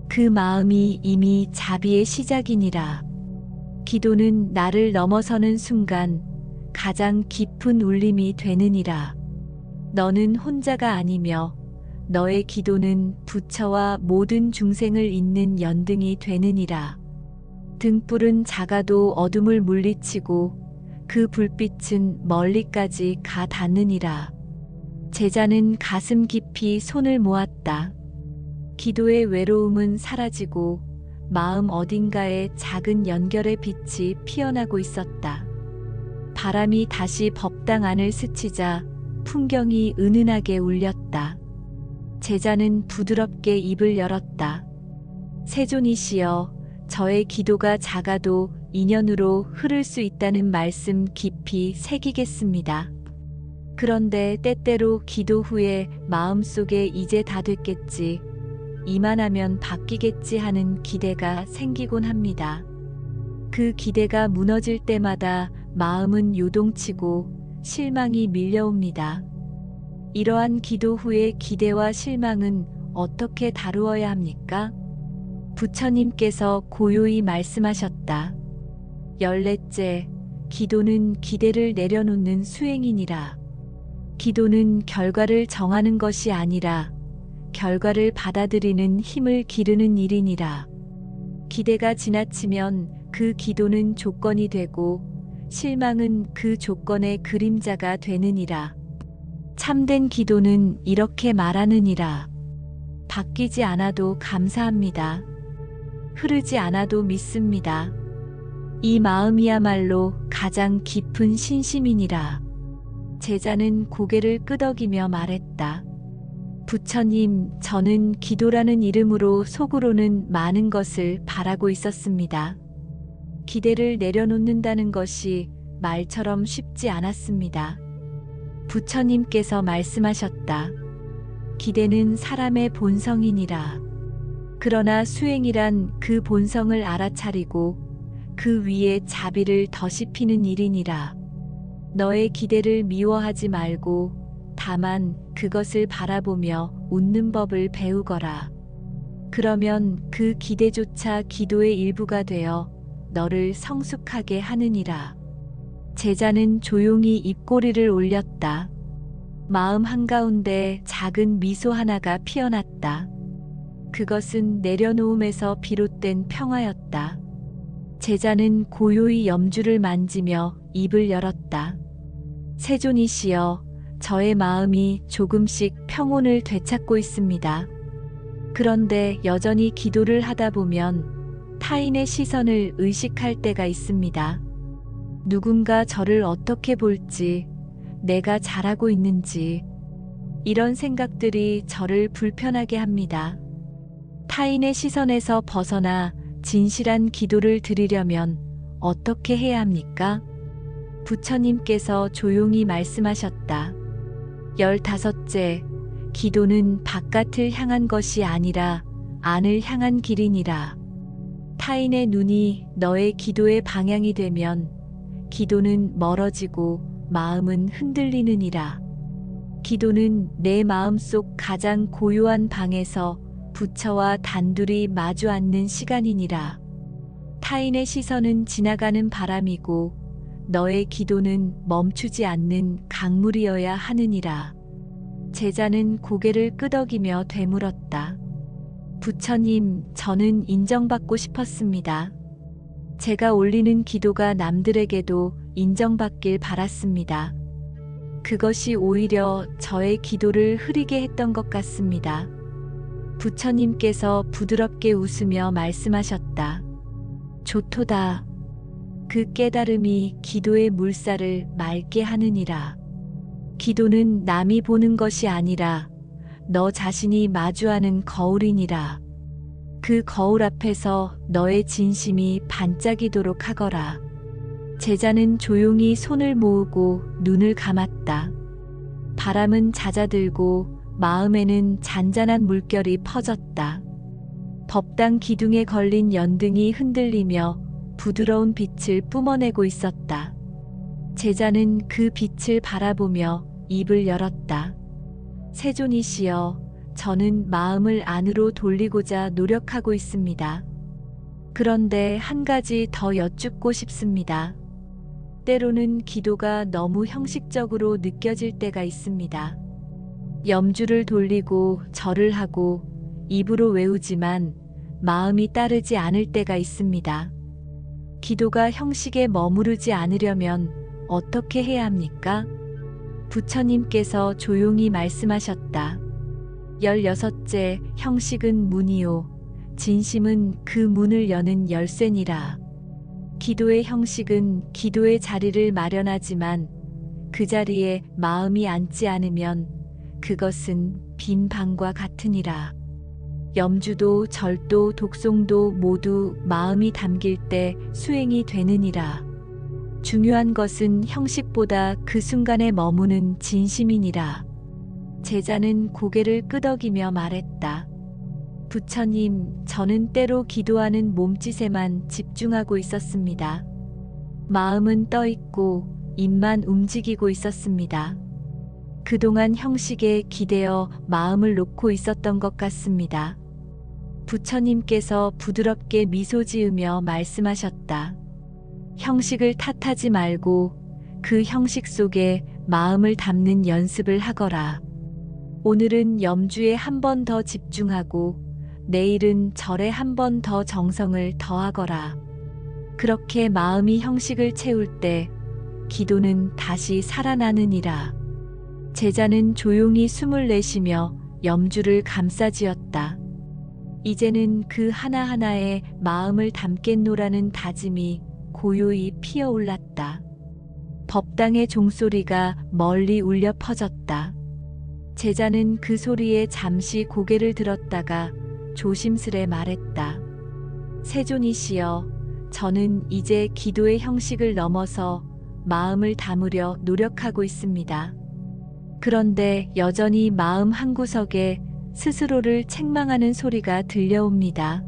그 마음이 이미 자비의 시작이니라. 기도는 나를 넘어서는 순간 가장 깊은 울림이 되느니라. 너는 혼자가 아니며 너의 기도는 부처와 모든 중생을 잇는 연등이 되느니라. 등불은 작아도 어둠을 물리치고 그 불빛은 멀리까지 가 닿느니라. 제자는 가슴 깊이 손을 모았다. 기도의 외로움은 사라지고 마음 어딘가에 작은 연결의 빛이 피어나고 있었다. 바람이 다시 법당 안을 스치자 풍경이 은은하게 울렸다. 제자는 부드럽게 입을 열었다. 세존이시여, 저의 기도가 작아도 인연으로 흐를 수 있다는 말씀 깊이 새기겠습니다. 그런데 때때로 기도 후에 마음속에 이제 다 됐겠지, 이만하면 바뀌겠지 하는 기대가 생기곤 합니다. 그 기대가 무너질 때마다 마음은 요동치고 실망이 밀려옵니다. 이러한 기도 후의 기대와 실망은 어떻게 다루어야 합니까? 부처님께서 고요히 말씀하셨다. 14째, 기도는 기대를 내려놓는 수행이니라. 기도는 결과를 정하는 것이 아니라 결과를 받아들이는 힘을 기르는 일이니라. 기대가 지나치면 그 기도는 조건이 되고 실망은 그 조건의 그림자가 되느니라. 참된 기도는 이렇게 말하느니라. 바뀌지 않아도 감사합니다. 흐르지 않아도 믿습니다. 이 마음이야말로 가장 깊은 신심이니라. 제자는 고개를 끄덕이며 말했다. 부처님, 저는 기도라는 이름으로 속으로는 많은 것을 바라고 있었습니다. 기대를 내려놓는다는 것이 말처럼 쉽지 않았습니다. 부처님께서 말씀하셨다. 기대는 사람의 본성이니라. 그러나 수행이란 그 본성을 알아차리고 그 위에 자비를 더시피는 일이니라. 너의 기대를 미워하지 말고 다만 그것을 바라보며 웃는 법을 배우거라. 그러면 그 기대조차 기도의 일부가 되어 너를 성숙하게 하느니라. 제자는 조용히 입꼬리를 올렸다. 마음 한가운데 작은 미소 하나가 피어났다. 그것은 내려놓음에서 비롯된 평화였다. 제자는 고요히 염주를 만지며 입을 열었다. 세존이시여, 저의 마음이 조금씩 평온을 되찾고 있습니다. 그런데 여전히 기도를 하다 보면 타인의 시선을 의식할 때가 있습니다. 누군가 저를 어떻게 볼지, 내가 잘하고 있는지, 이런 생각들이 저를 불편하게 합니다. 타인의 시선에서 벗어나 진실한 기도를 드리려면 어떻게 해야 합니까? 부처님께서 조용히 말씀하셨다. 15째, 기도는 바깥을 향한 것이 아니라 안을 향한 길이니라. 타인의 눈이 너의 기도의 방향이 되면 기도는 멀어지고 마음은 흔들리느니라. 기도는 내 마음속 가장 고요한 방에서 부처와 단둘이 마주 앉는 시간이니라. 타인의 시선은 지나가는 바람이고 너의 기도는 멈추지 않는 강물이어야 하느니라. 제자는 고개를 끄덕이며 되물었다. 부처님, 저는 인정받고 싶었습니다. 제가 올리는 기도가 남들에게도 인정받길 바랐습니다. 그것이 오히려 저의 기도를 흐리게 했던 것 같습니다. 부처님께서 부드럽게 웃으며 말씀하셨다. 좋도다. 그 깨달음이 기도의 물살을 맑게 하느니라. 기도는 남이 보는 것이 아니라 너 자신이 마주하는 거울이니라. 그 거울 앞에서 너의 진심이 반짝이도록 하거라. 제자는 조용히 손을 모으고 눈을 감았다. 바람은 잦아들고 마음에는 잔잔한 물결이 퍼졌다. 법당 기둥에 걸린 연등이 흔들리며 부드러운 빛을 뿜어내고 있었다. 제자는 그 빛을 바라보며 입을 열었다. 세존이시여, 저는 마음을 안으로 돌리고자 노력하고 있습니다. 그런데 한 가지 더 여쭙고 싶습니다. 때로는 기도가 너무 형식적으로 느껴질 때가 있습니다. 염주를 돌리고 절을 하고 입으로 외우지만 마음이 따르지 않을 때가 있습니다. 기도가 형식에 머무르지 않으려면 어떻게 해야 합니까? 부처님께서 조용히 말씀하셨다. 16째, 형식은 문이요. 진심은 그 문을 여는 열쇠니라. 기도의 형식은 기도의 자리를 마련하지만 그 자리에 마음이 앉지 않으면 그것은 빈 방과 같으니라. 염주도 절도 독송도 모두 마음이 담길 때 수행이 되느니라. 중요한 것은 형식보다 그 순간에 머무는 진심이니라. 제자는 고개를 끄덕이며 말했다. 부처님, 저는 때로 기도하는 몸짓에만 집중하고 있었습니다. 마음은 떠 있고 입만 움직이고 있었습니다. 그동안 형식에 기대어 마음을 놓고 있었던 것 같습니다. 부처님께서 부드럽게 미소 지으며 말씀하셨다. 형식을 탓하지 말고 그 형식 속에 마음을 담는 연습을 하거라. 오늘은 염주에 한 번 더 집중하고 내일은 절에 한 번 더 정성을 더하거라. 그렇게 마음이 형식을 채울 때 기도는 다시 살아나느니라. 제자는 조용히 숨을 내쉬며 염주를 감싸지었다. 이제는 그 하나하나에 마음을 담겠노라는 다짐이 고요히 피어올랐다. 법당의 종소리가 멀리 울려 퍼졌다. 제자는 그 소리에 잠시 고개를 들었다가 조심스레 말했다. 세존이시여, 저는 이제 기도의 형식을 넘어서 마음을 담으려 노력하고 있습니다. 그런데 여전히 마음 한구석에 스스로를 책망하는 소리가 들려옵니다.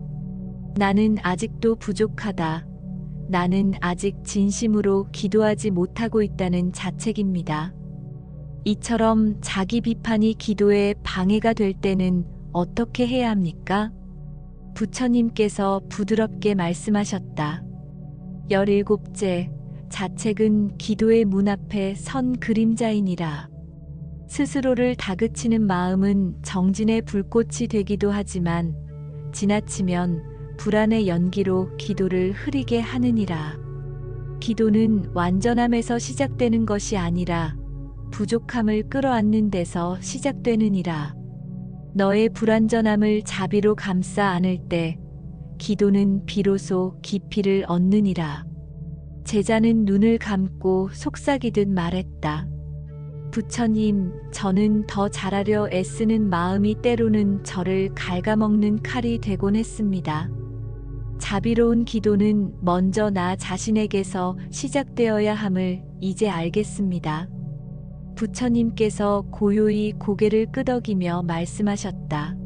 나는 아직도 부족하다. 나는 아직 진심으로 기도하지 못하고 있다는 자책입니다. 이처럼 자기 비판이 기도에 방해가 될 때는 어떻게 해야 합니까? 부처님께서 부드럽게 말씀하셨다. 17째, 자책은 기도의 문 앞에 선 그림자이니라. 스스로를 다그치는 마음은 정진의 불꽃이 되기도 하지만 지나치면 불안의 연기로 기도를 흐리게 하느니라. 기도는 완전함에서 시작되는 것이 아니라 부족함을 끌어안는 데서 시작되느니라. 너의 불완전함을 자비로 감싸 안을 때 기도는 비로소 깊이를 얻느니라. 제자는 눈을 감고 속삭이듯 말했다. 부처님, 저는 더 잘하려 애쓰는 마음이 때로는 저를 갉아먹는 칼이 되곤 했습니다. 자비로운 기도는 먼저 나 자신에게서 시작되어야 함을 이제 알겠습니다. 부처님께서 고요히 고개를 끄덕이며 말씀하셨다.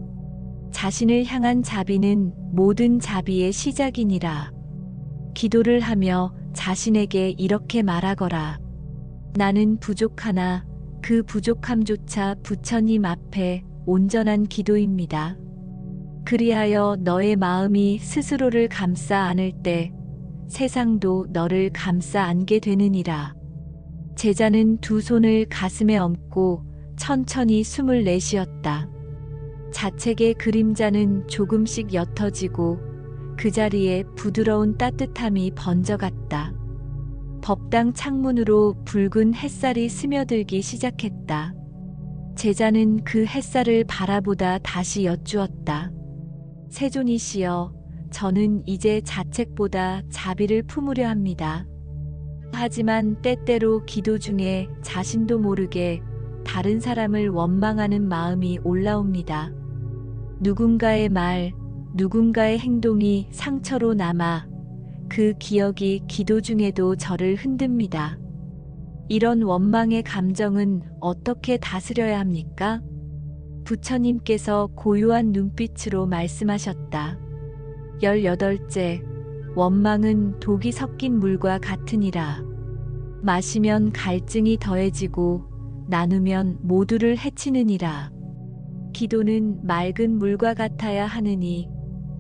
자신을 향한 자비는 모든 자비의 시작이니라. 기도를 하며 자신에게 이렇게 말하거라. 나는 부족하나 그 부족함조차 부처님 앞에 온전한 기도입니다. 그리하여 너의 마음이 스스로를 감싸 안을 때 세상도 너를 감싸 안게 되느니라. 제자는 두 손을 가슴에 얹고 천천히 숨을 내쉬었다. 자책의 그림자는 조금씩 옅어지고 그 자리에 부드러운 따뜻함이 번져갔다. 법당 창문으로 붉은 햇살이 스며들기 시작했다. 제자는 그 햇살을 바라보다 다시 여쭈었다. 세존이시여, 저는 이제 자책보다 자비를 품으려 합니다. 하지만 때때로 기도 중에 자신도 모르게 다른 사람을 원망하는 마음이 올라옵니다. 누군가의 말, 누군가의 행동이 상처로 남아 그 기억이 기도 중에도 저를 흔듭니다. 이런 원망의 감정은 어떻게 다스려야 합니까? 부처님께서 고요한 눈빛으로 말씀하셨다. 18째, 원망은 독이 섞인 물과 같으니라. 마시면 갈증이 더해지고 나누면 모두를 해치느니라. 기도는 맑은 물과 같아야 하느니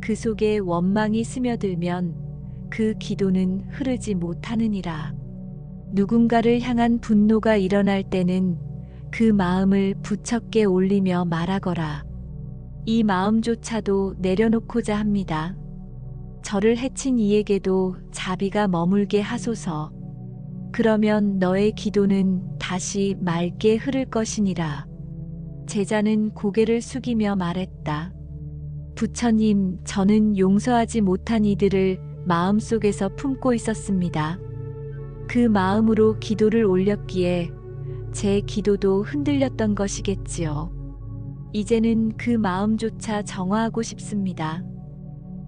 그 속에 원망이 스며들면 그 기도는 흐르지 못하느니라. 누군가를 향한 분노가 일어날 때는 그 마음을 부처께 올리며 말하거라. 이 마음조차도 내려놓고자 합니다. 저를 해친 이에게도 자비가 머물게 하소서. 그러면 너의 기도는 다시 맑게 흐를 것이니라. 제자는 고개를 숙이며 말했다. 부처님, 저는 용서하지 못한 이들을 마음속에서 품고 있었습니다. 그 마음으로 기도를 올렸기에 제 기도도 흔들렸던 것이겠지요. 이제는 그 마음조차 정화하고 싶습니다.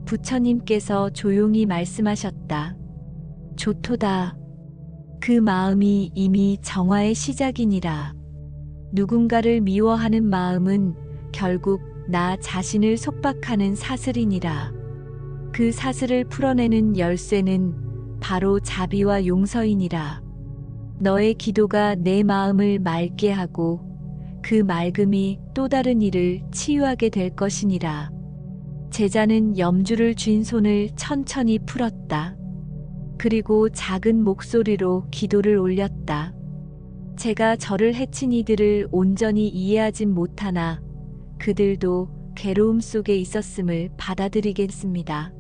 부처님께서 조용히 말씀하셨다. 좋도다. 그 마음이 이미 정화의 시작이니라. 누군가를 미워하는 마음은 결국 나 자신을 속박하는 사슬이니라. 그 사슬을 풀어내는 열쇠는 바로 자비와 용서이니라. 너의 기도가 내 마음을 맑게 하고 그 맑음이 또 다른 이를 치유하게 될 것이니라. 제자는 염주를 쥔 손을 천천히 풀었다. 그리고 작은 목소리로 기도를 올렸다. 제가 저를 해친 이들을 온전히 이해하진 못하나 그들도 괴로움 속에 있었음을 받아들이겠습니다.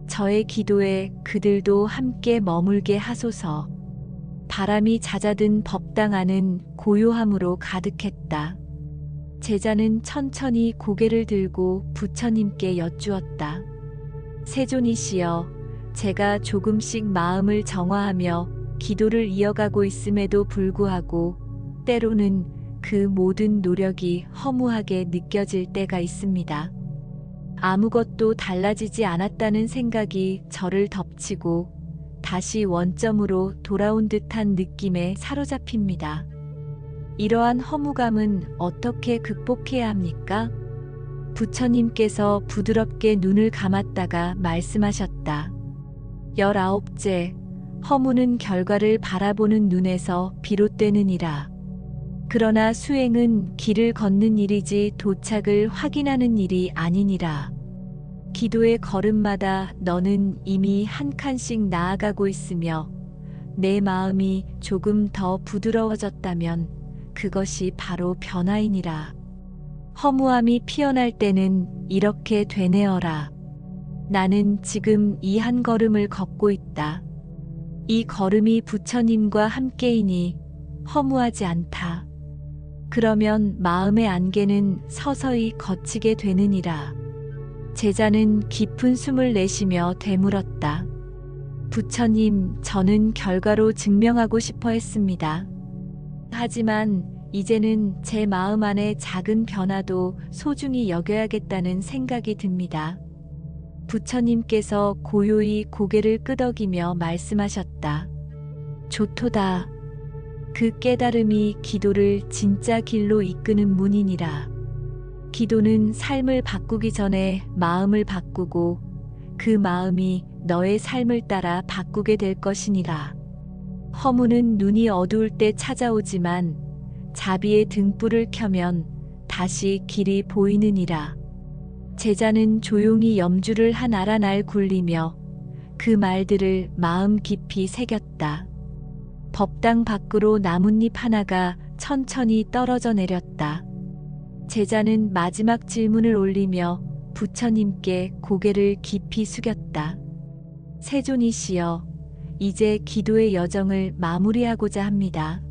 저의 기도에 그들도 함께 머물게 하소서. 바람이 잦아든 법당 안은 고요함으로 가득했다. 제자는 천천히 고개를 들고 부처님께 여쭈었다. 세존이시여, 제가 조금씩 마음을 정화하며 기도를 이어가고 있음에도 불구하고 때로는 그 모든 노력이 허무하게 느껴질 때가 있습니다. 아무것도 달라지지 않았다는 생각이 저를 덮치고 다시 원점으로 돌아온 듯한 느낌에 사로잡힙니다. 이러한 허무감은 어떻게 극복해야 합니까? 부처님께서 부드럽게 눈을 감았다가 말씀하셨다. 19째, 허무는 결과를 바라보는 눈에서 비롯되느니라. 그러나 수행은 길을 걷는 일이지 도착을 확인하는 일이 아니니라. 기도의 걸음마다 너는 이미 한 칸씩 나아가고 있으며 내 마음이 조금 더 부드러워졌다면 그것이 바로 변화이니라. 허무함이 피어날 때는 이렇게 되뇌어라. 나는 지금 이 한 걸음을 걷고 있다. 이 걸음이 부처님과 함께이니 허무하지 않다. 그러면 마음의 안개는 서서히 걷히게 되느니라. 제자는 깊은 숨을 내쉬며 되물었다. 부처님, 저는 결과로 증명하고 싶어 했습니다. 하지만 이제는 제 마음 안의 작은 변화도 소중히 여겨야겠다는 생각이 듭니다. 부처님께서 고요히 고개를 끄덕이며 말씀하셨다. 좋도다. 그 깨달음이 기도를 진짜 길로 이끄는 문이니라. 기도는 삶을 바꾸기 전에 마음을 바꾸고 그 마음이 너의 삶을 따라 바꾸게 될 것이니라. 허무는 눈이 어두울 때 찾아오지만 자비의 등불을 켜면 다시 길이 보이느니라. 제자는 조용히 염주를 한 알아날 굴리며 그 말들을 마음 깊이 새겼다. 법당 밖으로 나뭇잎 하나가 천천히 떨어져 내렸다. 제자는 마지막 질문을 올리며 부처님께 고개를 깊이 숙였다. 세존이시여, 이제 기도의 여정을 마무리하고자 합니다.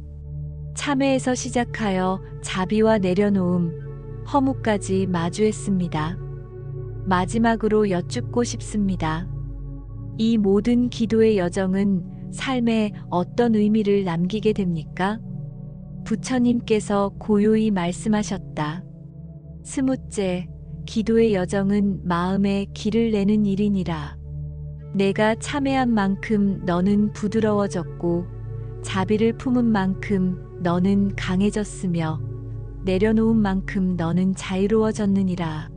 참회에서 시작하여 자비와 내려놓음, 허무까지 마주했습니다. 마지막으로 여쭙고 싶습니다. 이 모든 기도의 여정은 삶에 어떤 의미를 남기게 됩니까? 부처님께서 고요히 말씀하셨다. 20째, 기도의 여정은 마음에 길을 내는 일이니라. 내가 참회한 만큼 너는 부드러워졌고 자비를 품은 만큼 너는 강해졌으며 내려놓은 만큼 너는 자유로워졌느니라.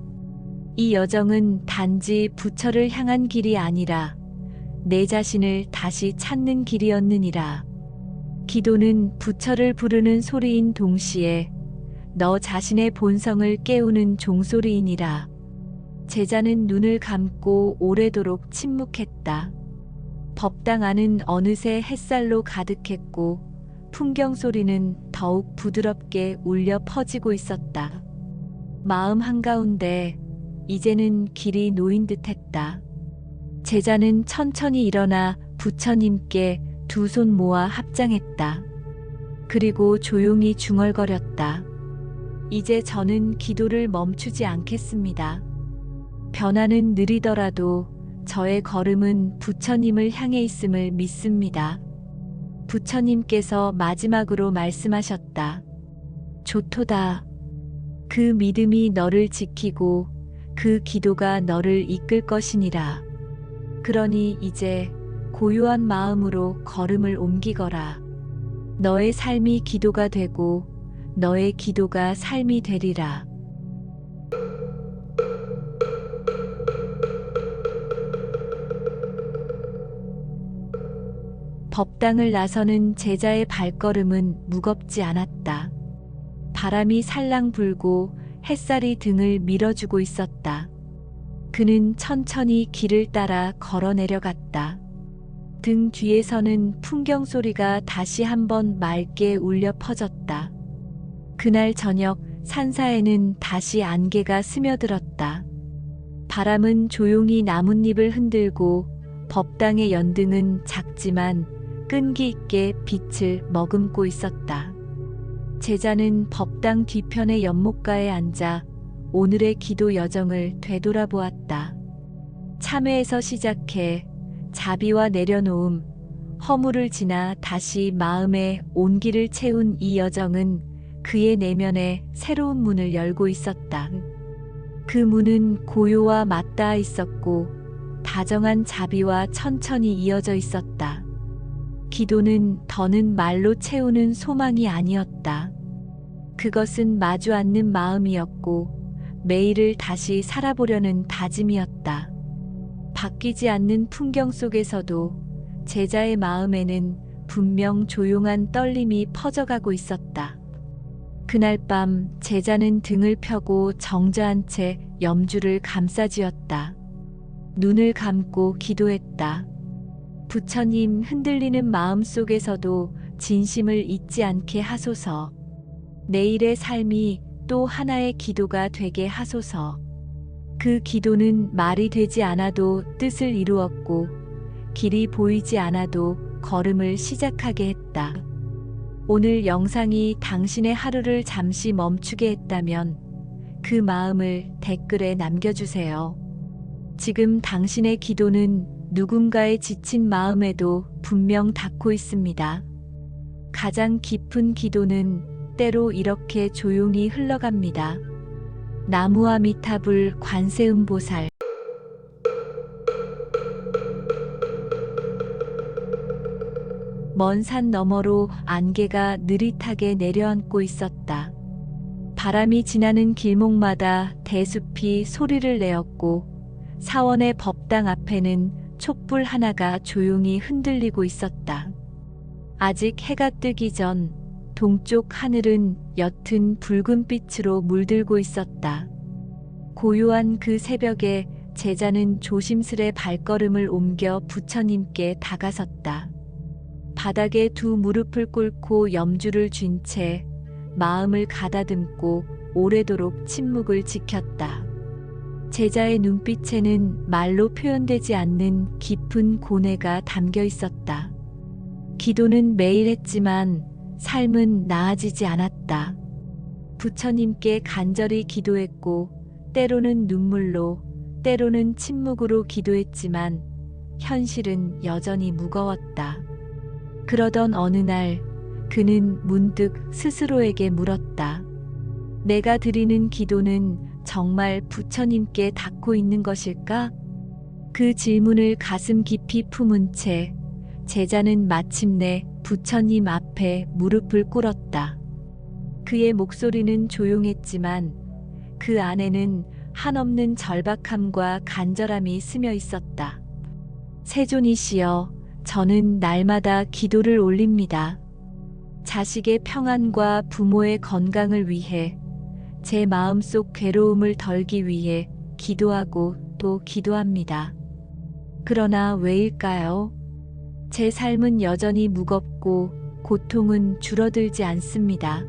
이 여정은 단지 부처를 향한 길이 아니라 내 자신을 다시 찾는 길이었느니라. 기도는 부처를 부르는 소리인 동시에 너 자신의 본성을 깨우는 종소리이니라. 제자는 눈을 감고 오래도록 침묵했다. 법당 안은 어느새 햇살로 가득했고 풍경 소리는 더욱 부드럽게 울려 퍼지고 있었다. 마음 한가운데 이제는 길이 놓인 듯했다. 제자는 천천히 일어나 부처님께 두 손 모아 합장했다. 그리고 조용히 중얼거렸다. 이제 저는 기도를 멈추지 않겠습니다. 변화는 느리더라도 저의 걸음은 부처님을 향해 있음을 믿습니다. 부처님께서 마지막으로 말씀하셨다. 조토다. 그 믿음이 너를 지키고 그 기도가 너를 이끌 것이니라. 그러니 이제 고요한 마음으로 걸음을 옮기거라. 너의 삶이 기도가 되고 너의 기도가 삶이 되리라. 법당을 나서는 제자의 발걸음은 무겁지 않았다. 바람이 살랑 불고 햇살이 등을 밀어주고 있었다. 그는 천천히 길을 따라 걸어 내려갔다. 등 뒤에서는 풍경 소리가 다시 한번 맑게 울려 퍼졌다. 그날 저녁 산사에는 다시 안개가 스며들었다. 바람은 조용히 나뭇잎을 흔들고 법당의 연등은 작지만 끈기 있게 빛을 머금고 있었다. 제자는 법당 뒤편의 연못가에 앉아 오늘의 기도 여정을 되돌아보았다. 참회에서 시작해 자비와 내려놓음, 허물을 지나 다시 마음의 온기를 채운 이 여정은 그의 내면에 새로운 문을 열고 있었다. 그 문은 고요와 맞닿아 있었고 다정한 자비와 천천히 이어져 있었다. 기도는 더는 말로 채우는 소망이 아니었다. 그것은 마주 앉는 마음이었고 매일을 다시 살아보려는 다짐이었다. 바뀌지 않는 풍경 속에서도 제자의 마음에는 분명 조용한 떨림이 퍼져가고 있었다. 그날 밤 제자는 등을 펴고 정저한 채 염주를 감싸쥐었다. 눈을 감고 기도했다. 부처님, 흔들리는 마음 속에서도 진심을 잊지 않게 하소서. 내일의 삶이 또 하나의 기도가 되게 하소서. 그 기도는 말이 되지 않아도 뜻을 이루었고 길이 보이지 않아도 걸음을 시작하게 했다. 오늘 영상이 당신의 하루를 잠시 멈추게 했다면 그 마음을 댓글에 남겨주세요. 지금 당신의 기도는 누군가의 지친 마음에도 분명 닿고 있습니다. 가장 깊은 기도는 때로 이렇게 조용히 흘러갑니다. 나무아미타불 관세음보살. 먼 산 너머로 안개가 느릿하게 내려앉고 있었다. 바람이 지나는 길목마다 대숲이 소리를 내었고 사원의 법당 앞에는 촛불 하나가 조용히 흔들리고 있었다. 아직 해가 뜨기 전 동쪽 하늘은 옅은 붉은 빛으로 물들고 있었다. 고요한 그 새벽에 제자는 조심스레 발걸음을 옮겨 부처님께 다가섰다. 바닥에 두 무릎을 꿇고 염주를 쥔 채 마음을 가다듬고 오래도록 침묵을 지켰다. 제자의 눈빛에는 말로 표현되지 않는 깊은 고뇌가 담겨 있었다. 기도는 매일 했지만 삶은 나아지지 않았다. 부처님께 간절히 기도했고 때로는 눈물로, 때로는 침묵으로 기도했지만 현실은 여전히 무거웠다. 그러던 어느 날 그는 문득 스스로에게 물었다. 내가 드리는 기도는 정말 부처님께 닿고 있는 것일까? 그 질문을 가슴 깊이 품은 채 제자는 마침내 부처님 앞에 무릎을 꿇었다. 그의 목소리는 조용했지만 그 안에는 한없는 절박함과 간절함이 스며 있었다. 세존이시여, 저는 날마다 기도를 올립니다. 자식의 평안과 부모의 건강을 위해, 제 마음속 괴로움을 덜기 위해 기도하고 또 기도합니다. 그러나 왜일까요? 제 삶은 여전히 무겁고 고통은 줄어들지 않습니다.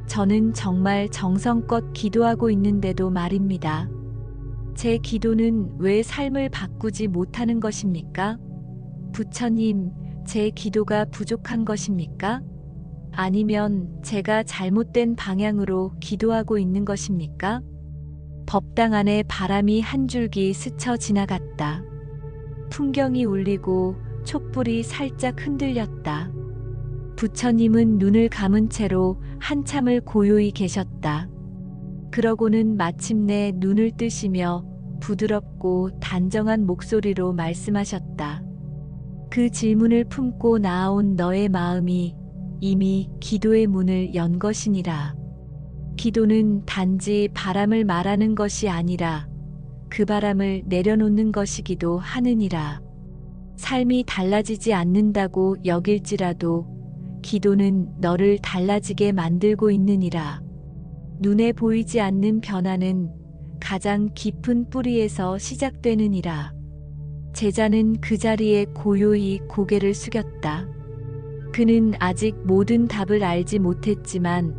저는 정말 정성껏 기도하고 있는데도 말입니다. 제 기도는 왜 삶을 바꾸지 못하는 것입니까? 부처님, 제 기도가 부족한 것입니까? 아니면 제가 잘못된 방향으로 기도하고 있는 것입니까? 법당 안에 바람이 한 줄기 스쳐 지나갔다. 풍경이 울리고 촛불이 살짝 흔들렸다. 부처님은 눈을 감은 채로 한참을 고요히 계셨다. 그러고는 마침내 눈을 뜨시며 부드럽고 단정한 목소리로 말씀하셨다. 그 질문을 품고 나아온 너의 마음이 이미 기도의 문을 연 것이니라. 기도는 단지 바람을 말하는 것이 아니라 그 바람을 내려놓는 것이기도 하느니라. 삶이 달라지지 않는다고 여길지라도 기도는 너를 달라지게 만들고 있느니라. 눈에 보이지 않는 변화는 가장 깊은 뿌리에서 시작되느니라. 제자는 그 자리에 고요히 고개를 숙였다. 그는 아직 모든 답을 알지 못했지만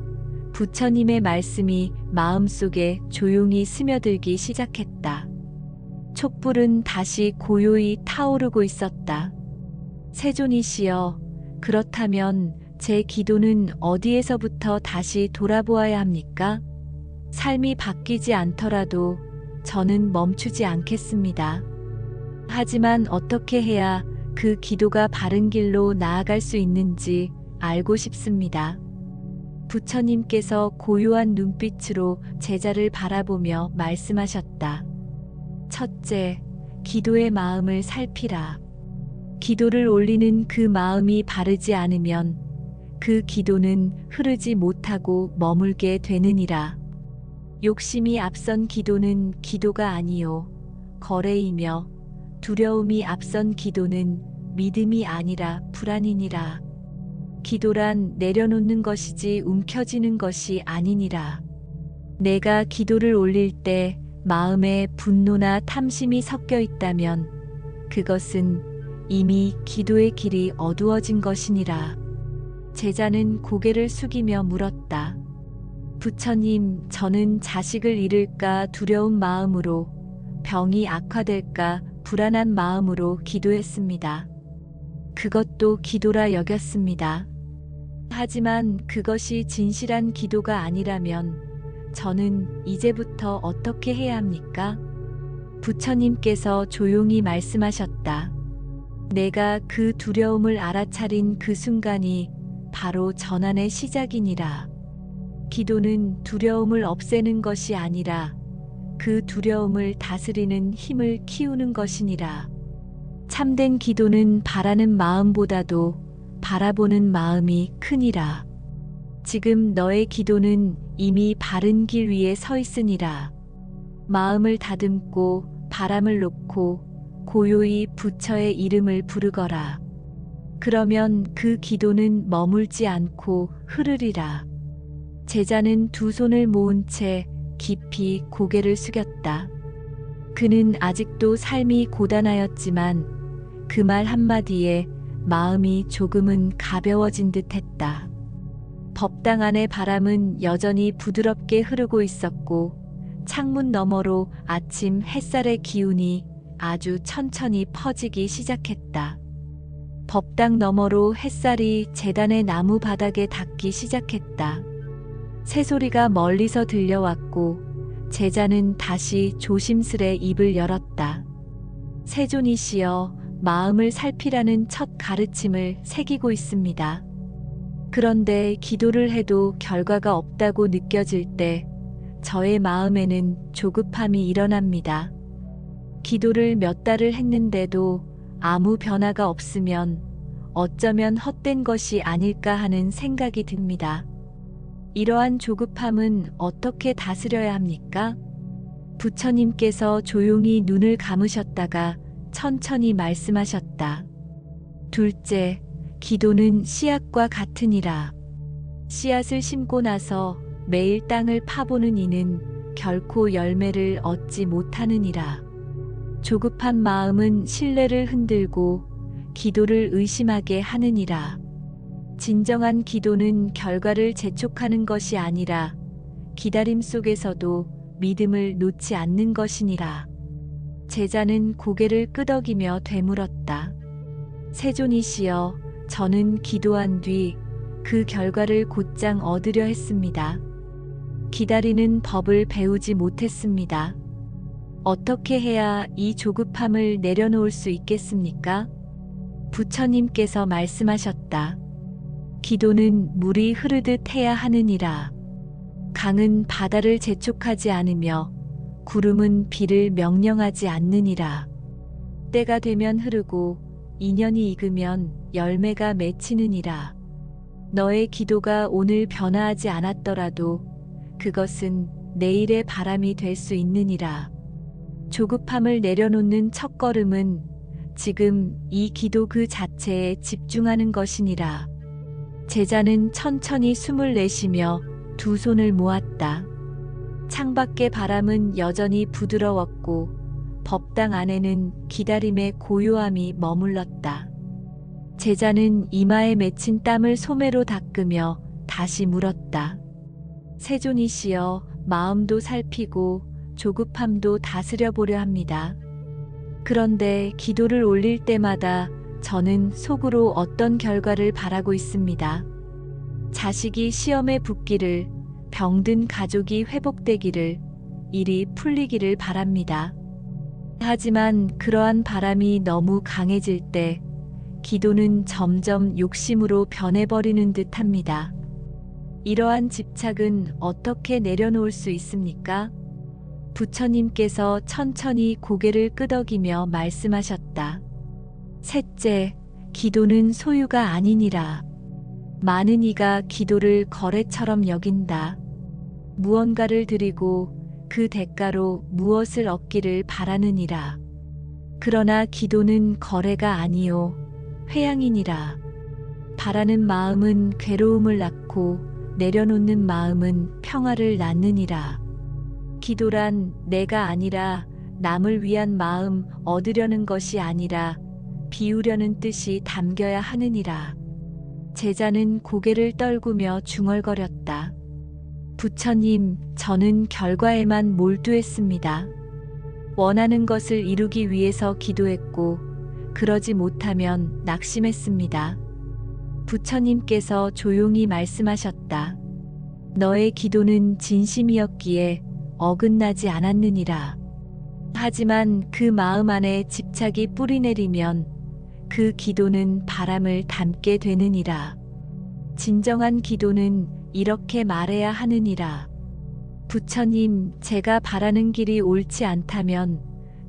부처님의 말씀이 마음속에 조용히 스며들기 시작했다. 촛불은 다시 고요히 타오르고 있었다. 세존이시여, 그렇다면 제 기도는 어디에서부터 다시 돌아보아야 합니까? 삶이 바뀌지 않더라도 저는 멈추지 않겠습니다. 하지만 어떻게 해야 그 기도가 바른 길로 나아갈 수 있는지 알고 싶습니다. 부처님께서 고요한 눈빛으로 제자를 바라보며 말씀하셨다. 첫째, 기도의 마음을 살피라. 기도를 올리는 그 마음이 바르지 않으면 그 기도는 흐르지 못하고 머물게 되느니라. 욕심이 앞선 기도는 기도가 아니요 거래이며 두려움이 앞선 기도는 믿음이 아니라 불안이니라. 기도란 내려놓는 것이지 움켜쥐는 것이 아니니라. 내가 기도를 올릴 때 마음에 분노나 탐심이 섞여 있다면 그것은 이미 기도의 길이 어두워진 것이니라. 제자는 고개를 숙이며 물었다. 부처님, 저는 자식을 잃을까 두려운 마음으로, 병이 악화될까 불안한 마음으로 기도했습니다. 그것도 기도라 여겼습니다. 하지만 그것이 진실한 기도가 아니라면 저는 이제부터 어떻게 해야 합니까? 부처님께서 조용히 말씀하셨다. 내가 그 두려움을 알아차린 그 순간이 바로 전환의 시작이니라. 기도는 두려움을 없애는 것이 아니라 그 두려움을 다스리는 힘을 키우는 것이니라. 참된 기도는 바라는 마음보다도 바라보는 마음이 크니라. 지금 너의 기도는 이미 바른 길 위에 서 있으니라. 마음을 다듬고 바람을 놓고 고요히 부처의 이름을 부르거라. 그러면 그 기도는 머물지 않고 흐르리라. 제자는 두 손을 모은 채 깊이 고개를 숙였다. 그는 아직도 삶이 고단하였지만 그 말 한마디에 마음이 조금은 가벼워진 듯 했다. 법당 안의 바람은 여전히 부드럽게 흐르고 있었고 창문 너머로 아침 햇살의 기운이 아주 천천히 퍼지기 시작했다. 법당 너머로 햇살이 제단의 나무 바닥에 닿기 시작했다. 새소리가 멀리서 들려왔고 제자는 다시 조심스레 입을 열었다. 세존이시여, 마음을 살피라는 첫 가르침을 새기고 있습니다. 그런데 기도를 해도 결과가 없다고 느껴질 때 저의 마음에는 조급함이 일어납니다. 기도를 몇 달을 했는데도 아무 변화가 없으면 어쩌면 헛된 것이 아닐까 하는 생각이 듭니다. 이러한 조급함은 어떻게 다스려야 합니까? 부처님께서 조용히 눈을 감으셨다가 천천히 말씀하셨다. 둘째, 기도는 씨앗과 같으니라. 씨앗을 심고 나서 매일 땅을 파보는 이는 결코 열매를 얻지 못하느니라. 조급한 마음은 신뢰를 흔들고 기도를 의심하게 하느니라. 진정한 기도는 결과를 재촉하는 것이 아니라 기다림 속에서도 믿음을 놓지 않는 것이니라. 제자는 고개를 끄덕이며 되물었다. 세존이시여, 저는 기도한 뒤 그 결과를 곧장 얻으려 했습니다. 기다리는 법을 배우지 못했습니다. 어떻게 해야 이 조급함을 내려놓을 수 있겠습니까? 부처님께서 말씀하셨다. 기도는 물이 흐르듯 해야 하느니라. 강은 바다를 재촉하지 않으며 구름은 비를 명령하지 않느니라. 때가 되면 흐르고 인연이 익으면 열매가 맺히느니라. 너의 기도가 오늘 변화하지 않았더라도 그것은 내일의 바람이 될 수 있느니라. 조급함을 내려놓는 첫걸음은 지금 이 기도 그 자체에 집중하는 것이니라. 제자는 천천히 숨을 내쉬며 두 손을 모았다. 창밖의 바람은 여전히 부드러웠고 법당 안에는 기다림의 고요함이 머물렀다. 제자는 이마에 맺힌 땀을 소매로 닦으며 다시 물었다. 세존이시여, 마음도 살피고 조급함도 다스려 보려 합니다. 그런데 기도를 올릴 때마다 저는 속으로 어떤 결과를 바라고 있습니다. 자식이 시험에 붙기를, 병든 가족이 회복되기를, 일이 풀리기를 바랍니다. 하지만 그러한 바람이 너무 강해질 때 기도는 점점 욕심으로 변해버리는 듯합니다. 이러한 집착은 어떻게 내려놓을 수 있습니까? 부처님께서 천천히 고개를 끄덕이며 말씀하셨다. 셋째, 기도는 소유가 아니니라. 많은 이가 기도를 거래처럼 여긴다. 무언가를 드리고 그 대가로 무엇을 얻기를 바라느니라. 그러나 기도는 거래가 아니요 회양이니라. 바라는 마음은 괴로움을 낳고 내려놓는 마음은 평화를 낳느니라. 기도란 내가 아니라 남을 위한 마음 얻으려는 것이 아니라 비우려는 뜻이 담겨야 하느니라. 제자는 고개를 떨구며 중얼거렸다. 부처님, 저는 결과에만 몰두했습니다. 원하는 것을 이루기 위해서 기도했고 그러지 못하면 낙심했습니다. 부처님께서 조용히 말씀하셨다. 너의 기도는 진심이었기에 어긋나지 않았느니라. 하지만 그 마음 안에 집착이 뿌리내리면 그 기도는 바람을 담게 되느니라. 진정한 기도는 이렇게 말해야 하느니라. 부처님, 제가 바라는 길이 옳지 않다면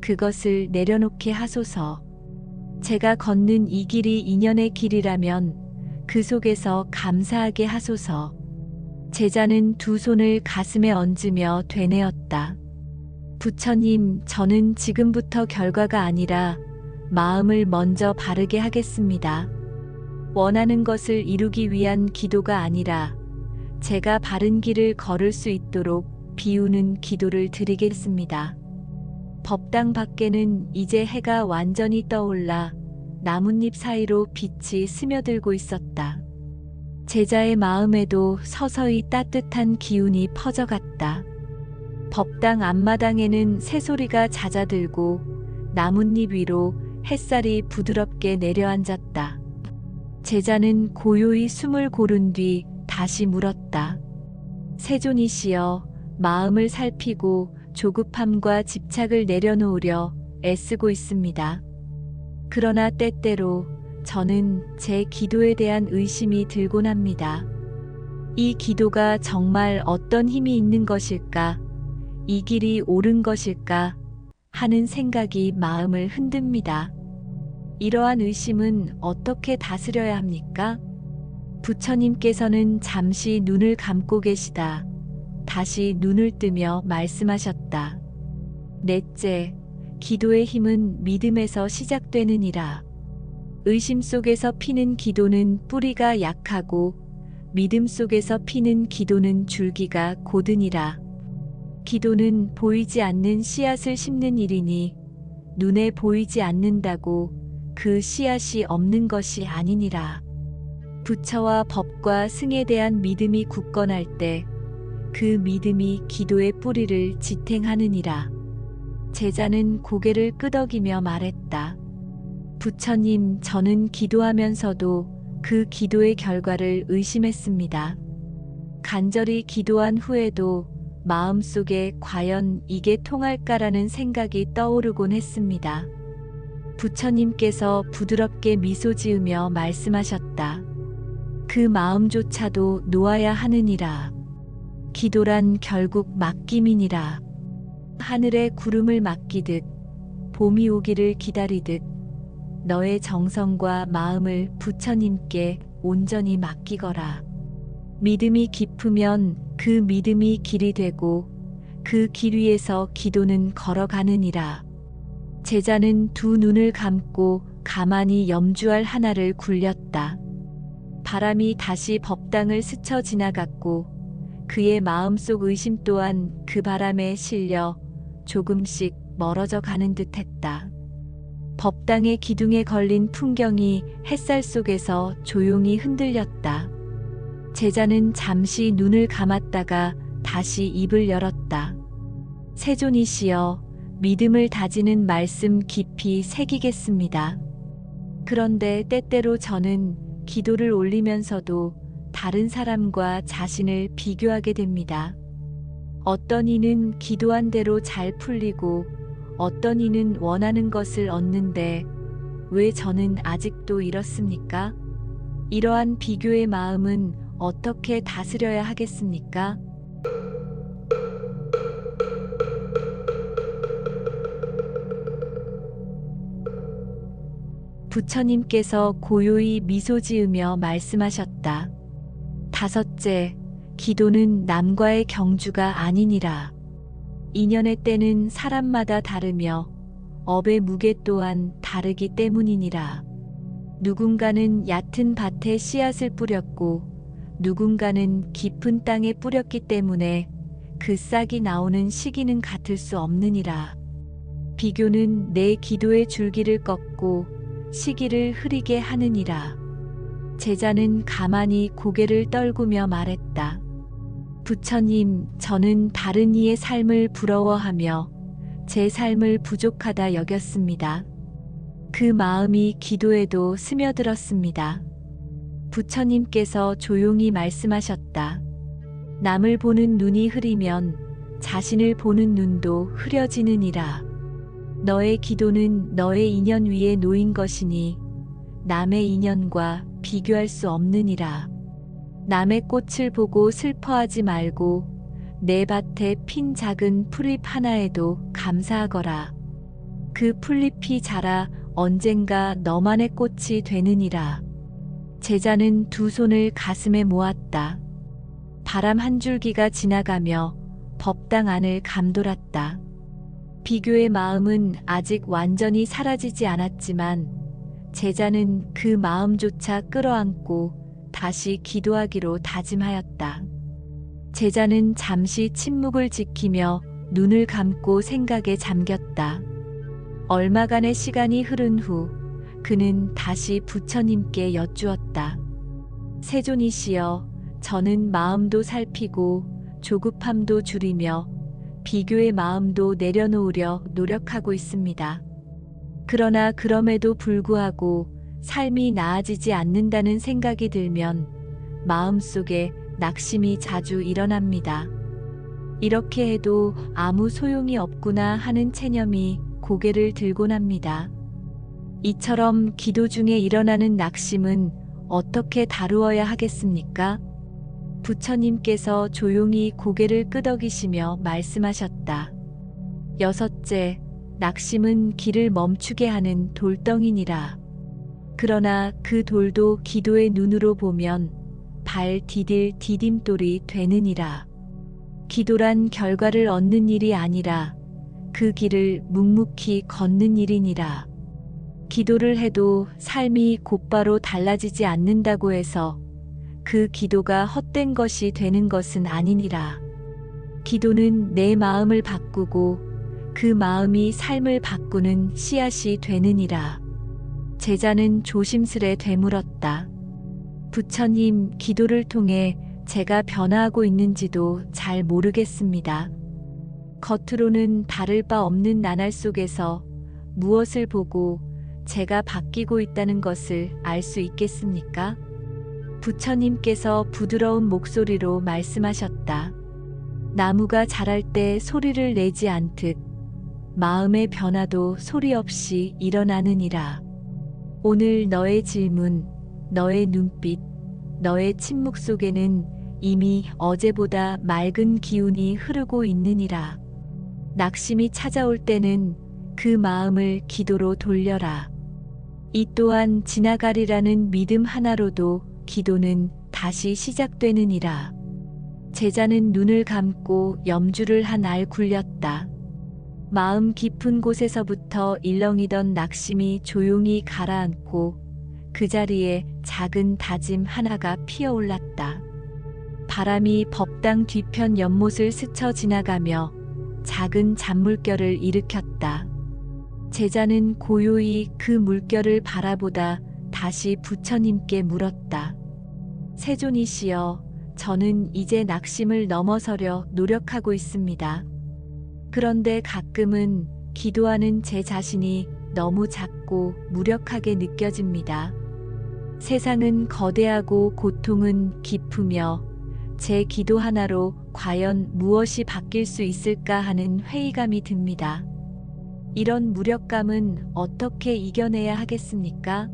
그것을 내려놓게 하소서. 제가 걷는 이 길이 인연의 길이라면 그 속에서 감사하게 하소서. 제자는 두 손을 가슴에 얹으며 되뇌었다. 부처님, 저는 지금부터 결과가 아니라 마음을 먼저 바르게 하겠습니다. 원하는 것을 이루기 위한 기도가 아니라 제가 바른 길을 걸을 수 있도록 비우는 기도를 드리겠습니다. 법당 밖에는 이제 해가 완전히 떠올라 나뭇잎 사이로 빛이 스며들고 있었다. 제자의 마음에도 서서히 따뜻한 기운이 퍼져갔다. 법당 앞마당에는 새소리가 잦아들고 나뭇잎 위로 햇살이 부드럽게 내려앉았다. 제자는 고요히 숨을 고른 뒤 다시 물었다. 세존이시여, 마음을 살피고 조급함과 집착을 내려놓으려 애쓰고 있습니다. 그러나 때때로 저는 제 기도에 대한 의심이 들곤 합니다. 이 기도가 정말 어떤 힘이 있는 것일까? 이 길이 옳은 것일까? 하는 생각이 마음을 흔듭니다. 이러한 의심은 어떻게 다스려야 합니까? 부처님께서는 잠시 눈을 감고 계시다 다시 눈을 뜨며 말씀하셨다. 넷째, 기도의 힘은 믿음에서 시작되느니라. 의심 속에서 피는 기도는 뿌리가 약하고 믿음 속에서 피는 기도는 줄기가 고드니라. 기도는 보이지 않는 씨앗을 심는 일이니 눈에 보이지 않는다고 그 씨앗이 없는 것이 아니니라. 부처와 법과 승에 대한 믿음이 굳건할 때 그 믿음이 기도의 뿌리를 지탱하느니라. 제자는 고개를 끄덕이며 말했다. 부처님, 저는 기도하면서도 그 기도의 결과를 의심했습니다. 간절히 기도한 후에도 마음속에 과연 이게 통할까라는 생각이 떠오르곤 했습니다. 부처님께서 부드럽게 미소 지으며 말씀하셨다. 그 마음조차도 놓아야 하느니라. 기도란 결국 맡김이니라. 하늘에 구름을 맡기듯 봄이 오기를 기다리듯 너의 정성과 마음을 부처님께 온전히 맡기거라. 믿음이 깊으면 그 믿음이 길이 되고 그 길 위에서 기도는 걸어가느니라. 제자는 두 눈을 감고 가만히 염주알 하나를 굴렸다. 바람이 다시 법당을 스쳐 지나갔고 그의 마음속 의심 또한 그 바람에 실려 조금씩 멀어져 가는 듯했다. 법당의 기둥에 걸린 풍경이 햇살 속에서 조용히 흔들렸다. 제자는 잠시 눈을 감았다가 다시 입을 열었다. 세존이시여, 믿음을 다지는 말씀 깊이 새기겠습니다. 그런데 때때로 저는 기도를 올리면서도 다른 사람과 자신을 비교하게 됩니다. 어떤 이는 기도한 대로 잘 풀리고 어떤 이는 원하는 것을 얻는데 왜 저는 아직도 이렇습니까? 이러한 비교의 마음은 어떻게 다스려야 하겠습니까? 부처님께서 고요히 미소 지으며 말씀하셨다. 다섯째, 기도는 남과의 경주가 아니니라. 인연의 때는 사람마다 다르며 업의 무게 또한 다르기 때문이니라. 누군가는 얕은 밭에 씨앗을 뿌렸고 누군가는 깊은 땅에 뿌렸기 때문에 그 싹이 나오는 시기는 같을 수 없느니라. 비교는 내 기도의 줄기를 꺾고 시기를 흐리게 하느니라. 제자는 가만히 고개를 떨구며 말했다. 부처님, 저는 다른 이의 삶을 부러워하며 제 삶을 부족하다 여겼습니다. 그 마음이 기도에도 스며들었습니다. 부처님께서 조용히 말씀하셨다. 남을 보는 눈이 흐리면 자신을 보는 눈도 흐려지느니라. 너의 기도는 너의 인연 위에 놓인 것이니 남의 인연과 비교할 수 없느니라. 남의 꽃을 보고 슬퍼하지 말고 내 밭에 핀 작은 풀잎 하나에도 감사하거라. 그 풀잎이 자라 언젠가 너만의 꽃이 되느니라. 제자는 두 손을 가슴에 모았다. 바람 한 줄기가 지나가며 법당 안을 감돌았다. 비교의 마음은 아직 완전히 사라지지 않았지만 제자는 그 마음조차 끌어안고 다시 기도하기로 다짐하였다. 제자는 잠시 침묵을 지키며 눈을 감고 생각에 잠겼다. 얼마간의 시간이 흐른 후 그는 다시 부처님께 여쭈었다. 세존이시여, 저는 마음도 살피고 조급함도 줄이며 비교의 마음도 내려놓으려 노력하고 있습니다. 그러나 그럼에도 불구하고 삶이 나아지지 않는다는 생각이 들면 마음속에 낙심이 자주 일어납니다. 이렇게 해도 아무 소용이 없구나 하는 체념이 고개를 들곤 합니다. 이처럼 기도 중에 일어나는 낙심은 어떻게 다루어야 하겠습니까? 부처님께서 조용히 고개를 끄덕이시며 말씀하셨다. 여섯째, 낙심은 길을 멈추게 하는 돌덩이니라. 그러나 그 돌도 기도의 눈으로 보면 발 디딜 디딤돌이 되느니라. 기도란 결과를 얻는 일이 아니라 그 길을 묵묵히 걷는 일이니라. 기도를 해도 삶이 곧바로 달라지지 않는다고 해서 그 기도가 헛된 것이 되는 것은 아니니라. 기도는 내 마음을 바꾸고 그 마음이 삶을 바꾸는 씨앗이 되느니라. 제자는 조심스레 되물었다. 부처님, 기도를 통해 제가 변화하고 있는지도 잘 모르겠습니다. 겉으로는 다를 바 없는 나날 속에서 무엇을 보고 제가 바뀌고 있다는 것을 알 수 있겠습니까? 부처님께서 부드러운 목소리로 말씀하셨다. 나무가 자랄 때 소리를 내지 않듯 마음의 변화도 소리 없이 일어나느니라. 오늘 너의 질문, 너의 눈빛, 너의 침묵 속에는 이미 어제보다 맑은 기운이 흐르고 있느니라. 낙심이 찾아올 때는 그 마음을 기도로 돌려라. 이 또한 지나가리라는 믿음 하나로도 기도는 다시 시작되느니라. 제자는 눈을 감고 염주를 한 알 굴렸다. 마음 깊은 곳에서부터 일렁이던 낙심이 조용히 가라앉고 그 자리에 작은 다짐 하나가 피어올랐다. 바람이 법당 뒤편 연못을 스쳐 지나가며 작은 잔물결을 일으켰다. 제자는 고요히 그 물결을 바라보다 다시 부처님께 물었다. 세존이시여, 저는 이제 낙심을 넘어서려 노력하고 있습니다. 그런데 가끔은 기도하는 제 자신이 너무 작고 무력하게 느껴집니다. 세상은 거대하고 고통은 깊으며 제 기도 하나로 과연 무엇이 바뀔 수 있을까 하는 회의감이 듭니다. 이런 무력감은 어떻게 이겨내야 하겠습니까?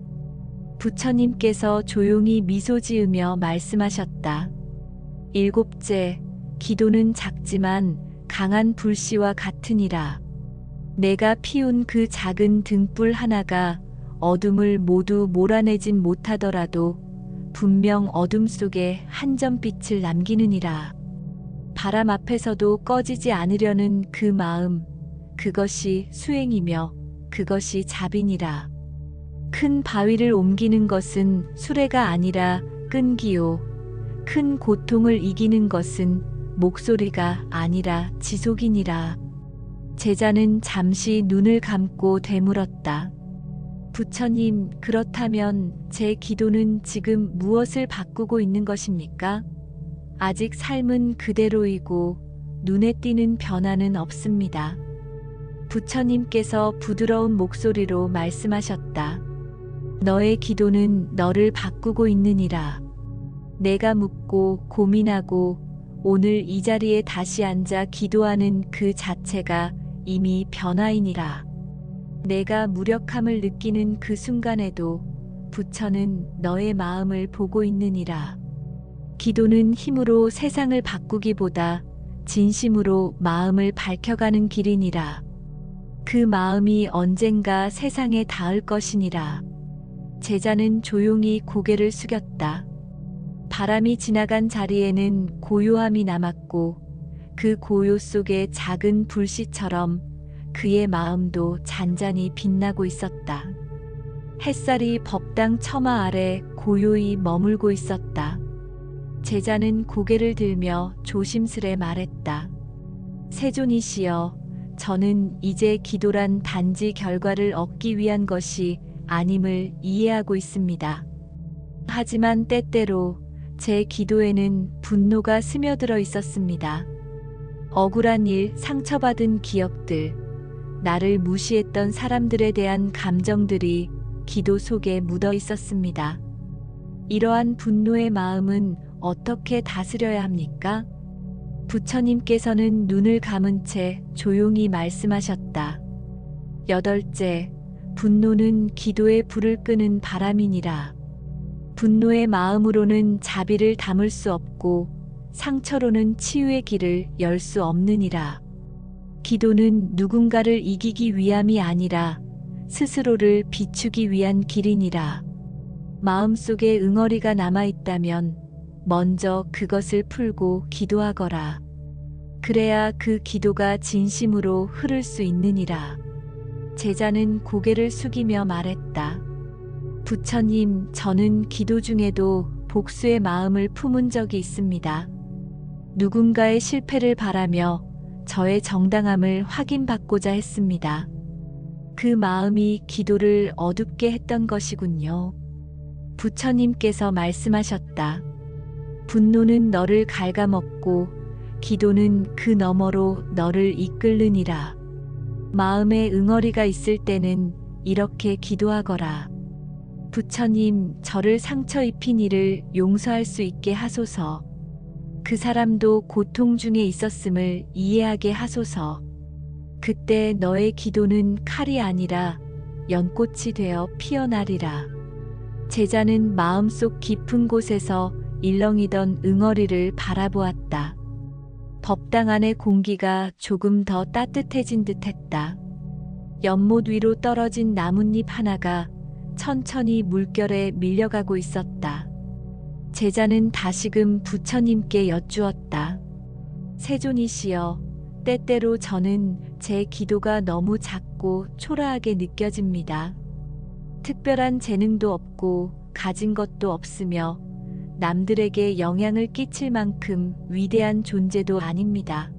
부처님께서 조용히 미소 지으며 말씀하셨다. 일곱째, 기도는 작지만 강한 불씨와 같으니라. 내가 피운 그 작은 등불 하나가 어둠을 모두 몰아내진 못하더라도 분명 어둠 속에 한 점 빛을 남기느니라. 바람 앞에서도 꺼지지 않으려는 그 마음, 그것이 수행이며 그것이 자비니라. 큰 바위를 옮기는 것은 수레가 아니라 끈기요. 큰 고통을 이기는 것은 목소리가 아니라 지속이니라. 제자는 잠시 눈을 감고 되물었다. 부처님, 그렇다면 제 기도는 지금 무엇을 바꾸고 있는 것입니까? 아직 삶은 그대로이고 눈에 띄는 변화는 없습니다. 부처님께서 부드러운 목소리로 말씀하셨다. 너의 기도는 너를 바꾸고 있느니라. 내가 묻고 고민하고 오늘 이 자리에 다시 앉아 기도하는 그 자체가 이미 변화이니라. 내가 무력함을 느끼는 그 순간에도 부처는 너의 마음을 보고 있느니라. 기도는 힘으로 세상을 바꾸기보다 진심으로 마음을 밝혀가는 길이니라. 그 마음이 언젠가 세상에 닿을 것이니라. 제자는 조용히 고개를 숙였다. 바람이 지나간 자리에는 고요함이 남았고 그 고요 속에 작은 불씨처럼 그의 마음도 잔잔히 빛나고 있었다. 햇살이 법당 처마 아래 고요히 머물고 있었다. 제자는 고개를 들며 조심스레 말했다. 세존이시여, 저는 이제 기도란 단지 결과를 얻기 위한 것이 아님을 이해하고 있습니다. 하지만 때때로 제 기도에는 분노가 스며들어 있었습니다. 억울한 일, 상처받은 기억들, 나를 무시했던 사람들에 대한 감정들이 기도 속에 묻어 있었습니다. 이러한 분노의 마음은 어떻게 다스려야 합니까? 부처님께서는 눈을 감은 채 조용히 말씀하셨다. 여덟째, 분노는 기도의 불을 끄는 바람이니라. 분노의 마음으로는 자비를 담을 수 없고 상처로는 치유의 길을 열 수 없느니라. 기도는 누군가를 이기기 위함이 아니라 스스로를 비추기 위한 길이니라. 마음속에 응어리가 남아있다면 먼저 그것을 풀고 기도하거라. 그래야 그 기도가 진심으로 흐를 수 있느니라. 제자는 고개를 숙이며 말했다. 부처님, 저는 기도 중에도 복수의 마음을 품은 적이 있습니다. 누군가의 실패를 바라며 저의 정당함을 확인받고자 했습니다. 그 마음이 기도를 어둡게 했던 것이군요. 부처님께서 말씀하셨다. 분노는 너를 갉아먹고 기도는 그 너머로 너를 이끌느니라. 마음에 응어리가 있을 때는 이렇게 기도하거라. 부처님, 저를 상처 입힌 이를 용서할 수 있게 하소서. 그 사람도 고통 중에 있었음을 이해하게 하소서. 그때 너의 기도는 칼이 아니라 연꽃이 되어 피어나리라. 제자는 마음속 깊은 곳에서 일렁이던 응어리를 바라보았다. 법당 안의 공기가 조금 더 따뜻해진 듯했다. 연못 위로 떨어진 나뭇잎 하나가 천천히 물결에 밀려가고 있었다. 제자는 다시금 부처님께 여쭈었다. 세존이시여, 때때로 저는 제 기도가 너무 작고 초라하게 느껴집니다. 특별한 재능도 없고 가진 것도 없으며 남들에게 영향을 끼칠 만큼 위대한 존재도 아닙니다.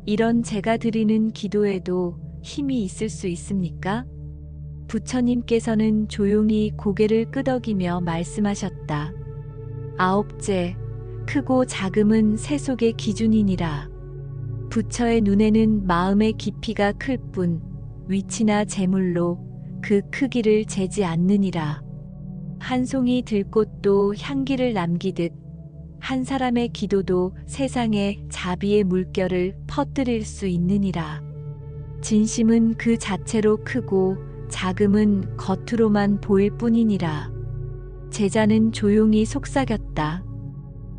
이런 제가 드리는 기도에도 힘이 있을 수 있습니까? 부처님께서는 조용히 고개를 끄덕이며 말씀하셨다. 아홉째, 크고 작음은 세속의 기준이니라. 부처의 눈에는 마음의 깊이가 클 뿐 위치나 재물로 그 크기를 재지 않느니라. 한 송이 들꽃도 향기를 남기듯 한 사람의 기도도 세상에 자비의 물결을 퍼뜨릴 수 있느니라. 진심은 그 자체로 크고 작음은 겉으로만 보일 뿐이니라. 제자는 조용히 속삭였다.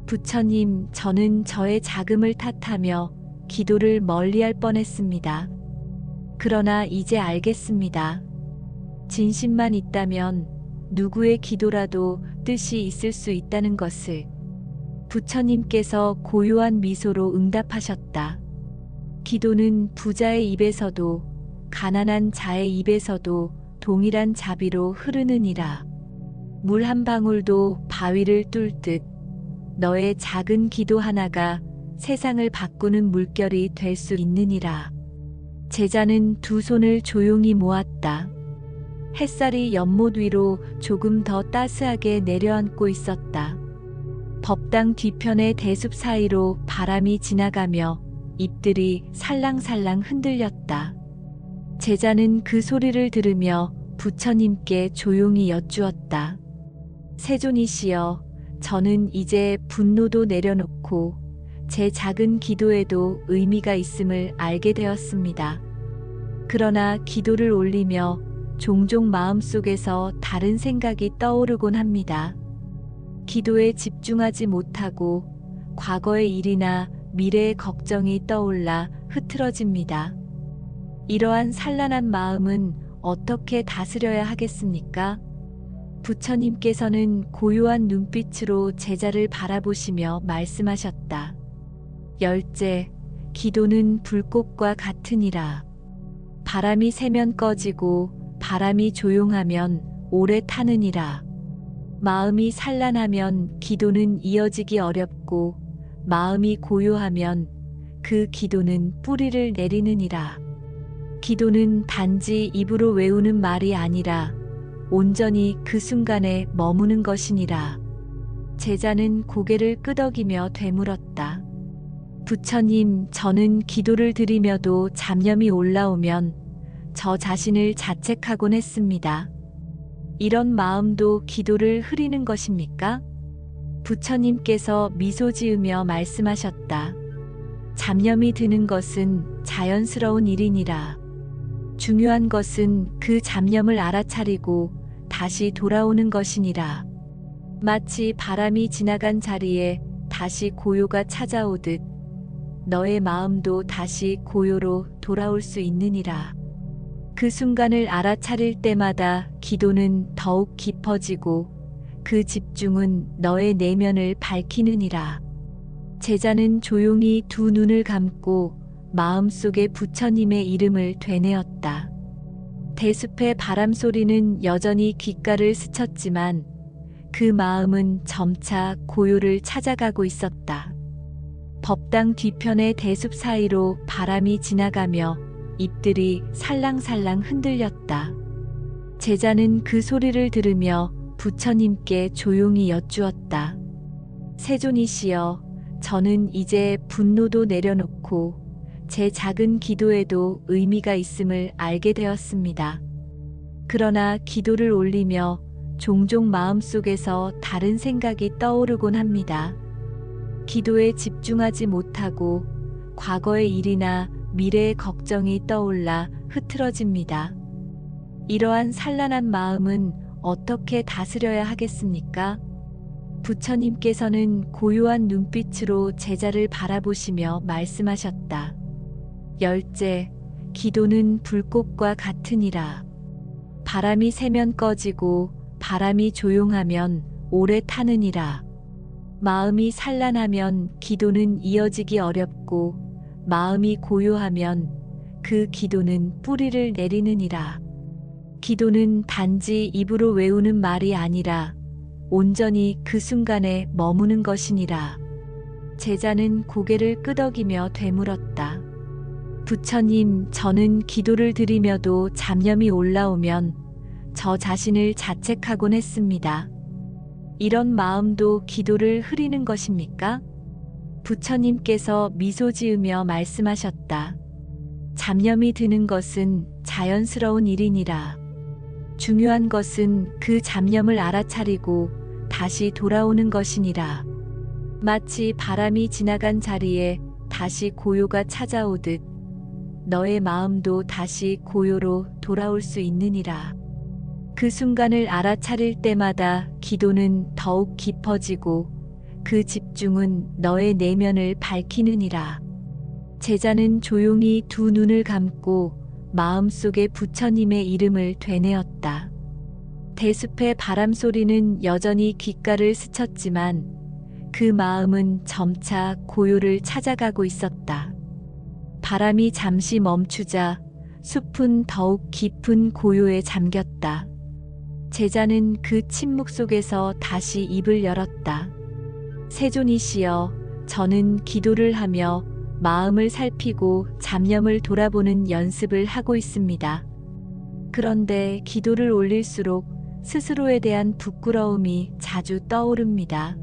부처님, 저는 저의 작음을 탓하며 기도를 멀리할 뻔했습니다. 그러나 이제 알겠습니다. 진심만 있다면 누구의 기도라도 뜻이 있을 수 있다는 것을. 부처님께서 고요한 미소로 응답하셨다. 기도는 부자의 입에서도 가난한 자의 입에서도 동일한 자비로 흐르느니라. 물 한 방울도 바위를 뚫듯 너의 작은 기도 하나가 세상을 바꾸는 물결이 될 수 있느니라. 제자는 두 손을 조용히 모았다. 햇살이 연못 위로 조금 더 따스하게 내려앉고 있었다. 법당 뒤편의 대숲 사이로 바람이 지나가며 잎들이 살랑살랑 흔들렸다. 제자는 그 소리를 들으며 부처님께 조용히 여쭈었다. 세존이시여, 저는 이제 분노도 내려놓고 제 작은 기도에도 의미가 있음을 알게 되었습니다. 그러나 기도를 올리며 종종 마음속에서 다른 생각이 떠오르곤 합니다. 기도에 집중하지 못하고 과거의 일이나 미래의 걱정이 떠올라 흐트러집니다. 이러한 산란한 마음은 어떻게 다스려야 하겠습니까? 부처님께서는 고요한 눈빛으로 제자를 바라보시며 말씀하셨다. 열째, 기도는 불꽃과 같으니라. 바람이 세면 꺼지고 바람이 조용하면 오래 타느니라. 마음이 산란하면 기도는 이어지기 어렵고 마음이 고요하면 그 기도는 뿌리를 내리느니라. 기도는 단지 입으로 외우는 말이 아니라 온전히 그 순간에 머무는 것이니라. 제자는 고개를 끄덕이며 되물었다. 부처님, 저는 기도를 드리며도 잡념이 올라오면 저 자신을 자책하곤 했습니다. 이런 마음도 기도를 흐리는 것입니까? 부처님께서 미소 지으며 말씀하셨다. 잡념이 드는 것은 자연스러운 일이니라. 중요한 것은 그 잡념을 알아차리고 다시 돌아오는 것이니라. 마치 바람이 지나간 자리에 다시 고요가 찾아오듯 너의 마음도 다시 고요로 돌아올 수 있느니라. 그 순간을 알아차릴 때마다 기도는 더욱 깊어지고 그 집중은 너의 내면을 밝히느니라. 제자는 조용히 두 눈을 감고 마음속에 부처님의 이름을 되뇌었다. 대숲의 바람 소리는 여전히 귓가를 스쳤지만 그 마음은 점차 고요를 찾아가고 있었다. 법당 뒤편의 대숲 사이로 바람이 지나가며 잎들이 살랑살랑 흔들렸다. 제자는 그 소리를 들으며 부처님께 조용히 여쭈었다. 세존이시여, 저는 이제 분노도 내려놓고 제 작은 기도에도 의미가 있음을 알게 되었습니다. 그러나 기도를 올리며 종종 마음속에서 다른 생각이 떠오르곤 합니다. 기도에 집중하지 못하고 과거의 일이나 미래의 걱정이 떠올라 흐트러집니다. 이러한 산란한 마음은 어떻게 다스려야 하겠습니까? 부처님께서는 고요한 눈빛으로 제자를 바라보시며 말씀하셨다. 열째, 기도는 불꽃과 같으니라. 바람이 세면 꺼지고 바람이 조용하면 오래 타느니라. 마음이 산란하면 기도는 이어지기 어렵고 마음이 고요하면 그 기도는 뿌리를 내리느니라. 기도는 단지 입으로 외우는 말이 아니라 온전히 그 순간에 머무는 것이니라. 제자는 고개를 끄덕이며 되물었다. 부처님, 저는 기도를 드리며도 잡념이 올라오면 저 자신을 자책하곤 했습니다. 이런 마음도 기도를 흐리는 것입니까? 부처님께서 미소 지으며 말씀하셨다. 잡념이 드는 것은 자연스러운 일이니라. 중요한 것은 그 잡념을 알아차리고 다시 돌아오는 것이니라. 마치 바람이 지나간 자리에 다시 고요가 찾아오듯 너의 마음도 다시 고요로 돌아올 수 있느니라. 그 순간을 알아차릴 때마다 기도는 더욱 깊어지고 그 집중은 너의 내면을 밝히느니라. 제자는 조용히 두 눈을 감고 마음속에 부처님의 이름을 되뇌었다. 대숲의 바람 소리는 여전히 귓가를 스쳤지만 그 마음은 점차 고요를 찾아가고 있었다. 바람이 잠시 멈추자 숲은 더욱 깊은 고요에 잠겼다. 제자는 그 침묵 속에서 다시 입을 열었다. 세존이시여, 저는 기도를 하며 마음을 살피고 잡념을 돌아보는 연습을 하고 있습니다. 그런데 기도를 올릴수록 스스로에 대한 부끄러움이 자주 떠오릅니다.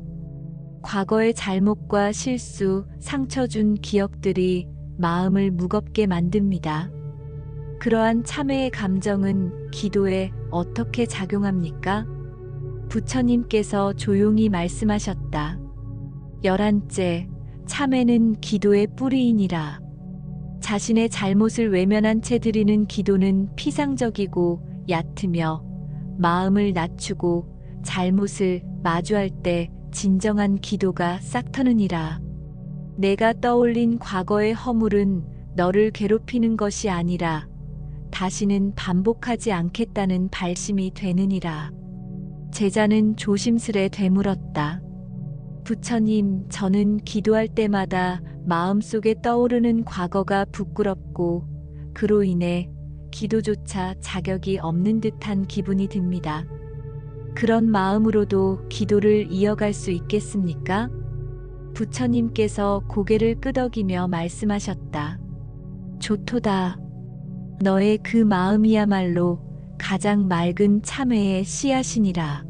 과거의 잘못과 실수, 상처 준 기억들이 마음을 무겁게 만듭니다. 그러한 참회의 감정은 기도에 어떻게 작용합니까? 부처님께서 조용히 말씀하셨다. 열한째, 참회는 기도의 뿌리이니라. 자신의 잘못을 외면한 채 드리는 기도는 피상적이고 얕으며 마음을 낮추고 잘못을 마주할 때 진정한 기도가 싹트느니라. 내가 떠올린 과거의 허물은 너를 괴롭히는 것이 아니라 다시는 반복하지 않겠다는 발심이 되느니라. 제자는 조심스레 되물었다. 부처님, 저는 기도할 때마다 마음속에 떠오르는 과거가 부끄럽고 그로 인해 기도조차 자격이 없는 듯한 기분이 듭니다. 그런 마음으로도 기도를 이어갈 수 있겠습니까? 부처님께서 고개를 끄덕이며 말씀하셨다. 좋도다. 너의 그 마음이야말로 가장 맑은 참회의 씨앗이니라.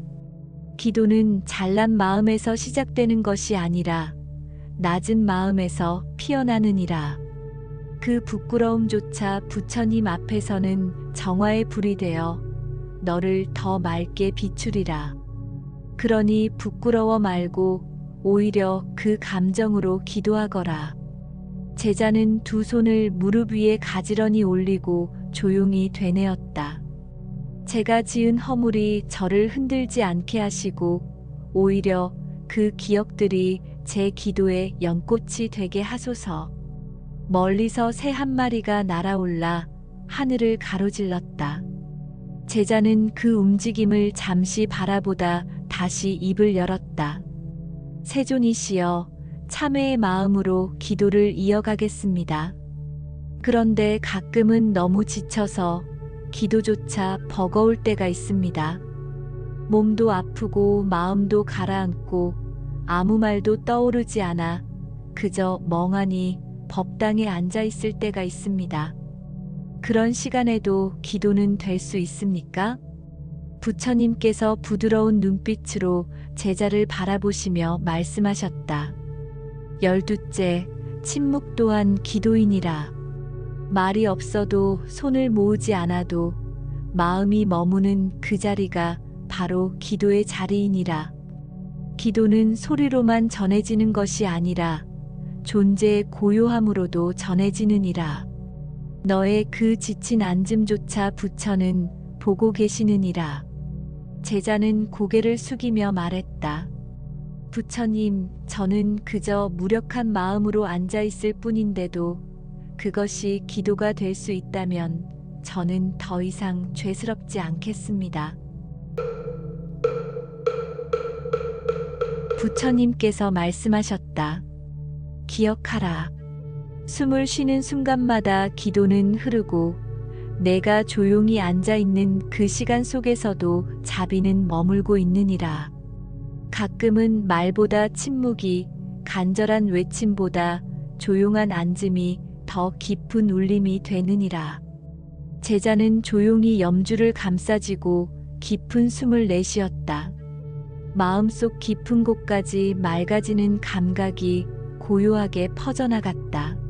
기도는 잘난 마음에서 시작되는 것이 아니라 낮은 마음에서 피어나느니라. 그 부끄러움조차 부처님 앞에서는 정화의 불이 되어 너를 더 맑게 비추리라. 그러니 부끄러워 말고 오히려 그 감정으로 기도하거라. 제자는 두 손을 무릎 위에 가지런히 올리고 조용히 되뇌었다. 제가 지은 허물이 저를 흔들지 않게 하시고 오히려 그 기억들이 제 기도의 연꽃이 되게 하소서. 멀리서 새 한 마리가 날아올라 하늘을 가로질렀다. 제자는 그 움직임을 잠시 바라보다 다시 입을 열었다. 세존이시여, 참회의 마음으로 기도를 이어가겠습니다. 그런데 가끔은 너무 지쳐서 기도조차 버거울 때가 있습니다. 몸도 아프고 마음도 가라앉고 아무 말도 떠오르지 않아 그저 멍하니 법당에 앉아 있을 때가 있습니다. 그런 시간에도 기도는 될 수 있습니까? 부처님께서 부드러운 눈빛으로 제자를 바라보시며 말씀하셨다. 12째, 침묵 또한 기도이니라. 말이 없어도 손을 모으지 않아도 마음이 머무는 그 자리가 바로 기도의 자리이니라. 기도는 소리로만 전해지는 것이 아니라 존재의 고요함으로도 전해지느니라. 너의 그 지친 앉음조차 부처는 보고 계시느니라. 제자는 고개를 숙이며 말했다. 부처님, 저는 그저 무력한 마음으로 앉아 있을 뿐인데도 그것이 기도가 될 수 있다면 저는 더 이상 죄스럽지 않겠습니다. 부처님께서 말씀하셨다. 기억하라. 숨을 쉬는 순간마다 기도는 흐르고 내가 조용히 앉아 있는 그 시간 속에서도 자비는 머물고 있느니라. 가끔은 말보다 침묵이, 간절한 외침보다 조용한 앉음이 더 깊은 울림이 되느니라. 제자는 조용히 염주를 감싸쥐고 깊은 숨을 내쉬었다. 마음속 깊은 곳까지 맑아지는 감각이 고요하게 퍼져나갔다.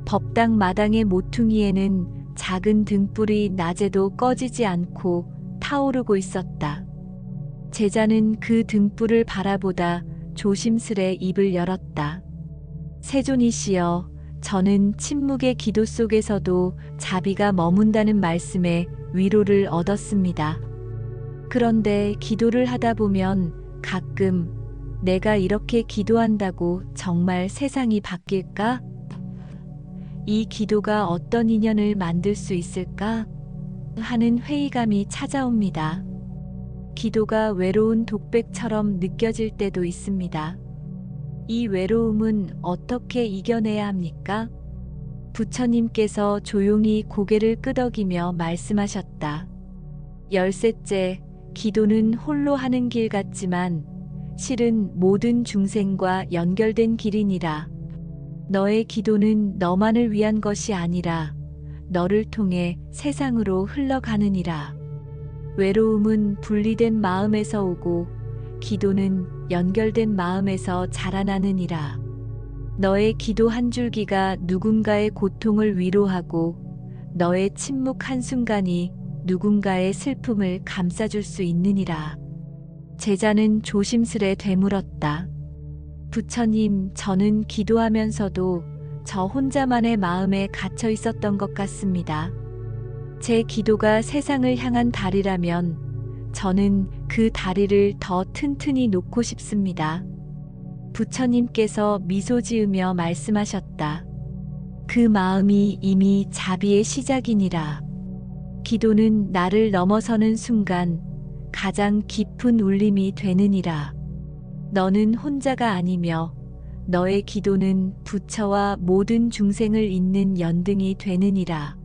법당 마당의 모퉁이에는 작은 등불이 낮에도 꺼지지 않고 타오르고 있었다. 제자는 그 등불을 바라보다 조심스레 입을 열었다. 세존이시여, 저는 침묵의 기도 속에서도 자비가 머문다는 말씀에 위로를 얻었습니다. 그런데 기도를 하다 보면 가끔 내가 이렇게 기도한다고 정말 세상이 바뀔까? 이 기도가 어떤 인연을 만들 수 있을까? 하는 회의감이 찾아옵니다. 기도가 외로운 독백처럼 느껴질 때도 있습니다. 이 외로움은 어떻게 이겨내야 합니까? 부처님께서 조용히 고개를 끄덕이며 말씀하셨다. 13째, 기도는 홀로 하는 길 같지만 실은 모든 중생과 연결된 길이니라. 너의 기도는 너만을 위한 것이 아니라 너를 통해 세상으로 흘러가느니라. 외로움은 분리된 마음에서 오고 기도는 연결된 마음에서 자라나느니라. 너의 기도 한 줄기가 누군가의 고통을 위로하고 너의 침묵 한순간이 누군가의 슬픔을 감싸줄 수 있느니라. 제자는 조심스레 되물었다. 부처님, 저는 기도하면서도 저 혼자만의 마음에 갇혀 있었던 것 같습니다. 제 기도가 세상을 향한 다리라면 저는 그 다리를 더 튼튼히 놓고 싶습니다. 부처님께서 미소 지으며 말씀하셨다. 그 마음이 이미 자비의 시작이니라. 기도는 나를 넘어서는 순간 가장 깊은 울림이 되느니라. 너는 혼자가 아니며 너의 기도는 부처와 모든 중생을 잇는 연등이 되느니라.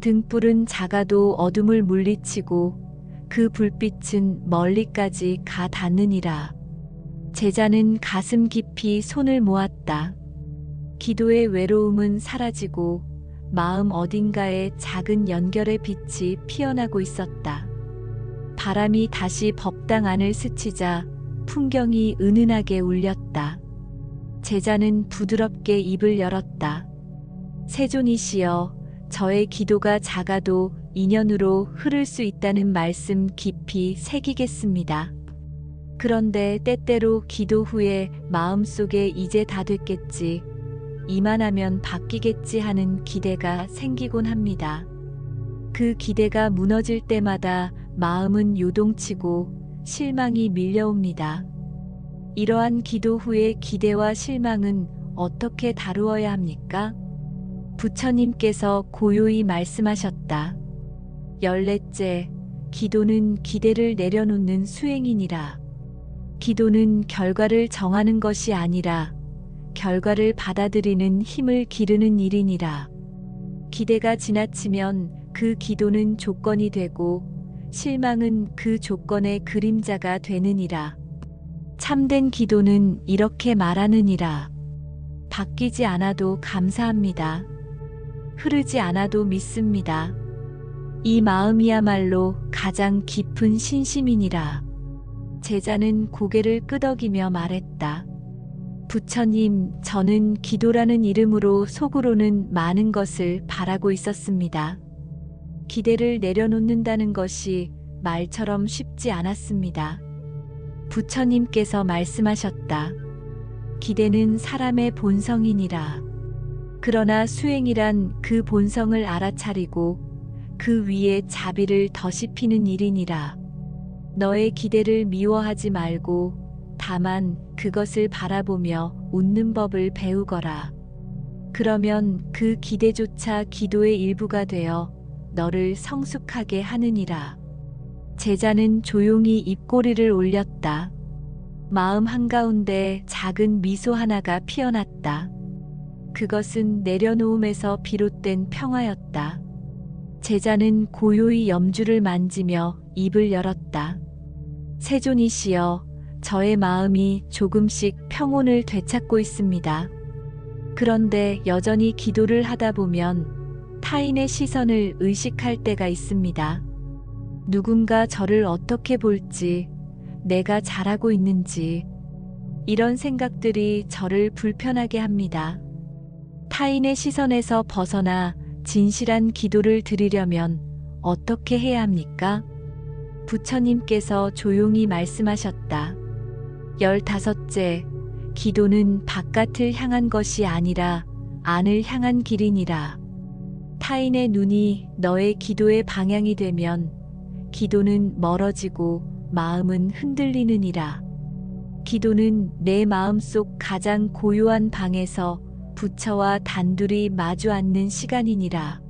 등불은 작아도 어둠을 물리치고 그 불빛은 멀리까지 가 닿느니라. 제자는 가슴 깊이 손을 모았다. 기도의 외로움은 사라지고 마음 어딘가에 작은 연결의 빛이 피어나고 있었다. 바람이 다시 법당 안을 스치자 풍경이 은은하게 울렸다. 제자는 부드럽게 입을 열었다. 세존이시여, 저의 기도가 작아도 인연으로 흐를 수 있다는 말씀 깊이 새기겠습니다. 그런데 때때로 기도 후에 마음속에 이제 다 됐겠지, 이만하면 바뀌겠지 하는 기대가 생기곤 합니다. 그 기대가 무너질 때마다 마음은 요동치고 실망이 밀려옵니다. 이러한 기도 후의 기대와 실망은 어떻게 다루어야 합니까? 부처님께서 고요히 말씀하셨다. 14째, 기도는 기대를 내려놓는 수행이니라. 기도는 결과를 정하는 것이 아니라 결과를 받아들이는 힘을 기르는 일이니라. 기대가 지나치면 그 기도는 조건이 되고 실망은 그 조건의 그림자가 되느니라. 참된 기도는 이렇게 말하느니라. 바뀌지 않아도 감사합니다. 흐르지 않아도 믿습니다. 이 마음이야말로 가장 깊은 신심이니라. 제자는 고개를 끄덕이며 말했다. 부처님, 저는 기도라는 이름으로 속으로는 많은 것을 바라고 있었습니다. 기대를 내려놓는다는 것이 말처럼 쉽지 않았습니다. 부처님께서 말씀하셨다. 기대는 사람의 본성이니라. 그러나 수행이란 그 본성을 알아차리고 그 위에 자비를 더시피는 일이니라. 너의 기대를 미워하지 말고 다만 그것을 바라보며 웃는 법을 배우거라. 그러면 그 기대조차 기도의 일부가 되어 너를 성숙하게 하느니라. 제자는 조용히 입꼬리를 올렸다. 마음 한가운데 작은 미소 하나가 피어났다. 그것은 내려놓음에서 비롯된 평화였다. 제자는 고요히 염주를 만지며 입을 열었다. 세존이시여, 저의 마음이 조금씩 평온을 되찾고 있습니다. 그런데 여전히 기도를 하다 보면 타인의 시선을 의식할 때가 있습니다. 누군가 저를 어떻게 볼지, 내가 잘하고 있는지, 이런 생각들이 저를 불편하게 합니다. 타인의 시선에서 벗어나 진실한 기도를 드리려면 어떻게 해야 합니까? 부처님께서 조용히 말씀하셨다. 15째, 기도는 바깥을 향한 것이 아니라 안을 향한 길이니라. 타인의 눈이 너의 기도의 방향이 되면 기도는 멀어지고 마음은 흔들리느니라. 기도는 내 마음속 가장 고요한 방에서 부처와 단둘이 마주 앉는 시간이니라.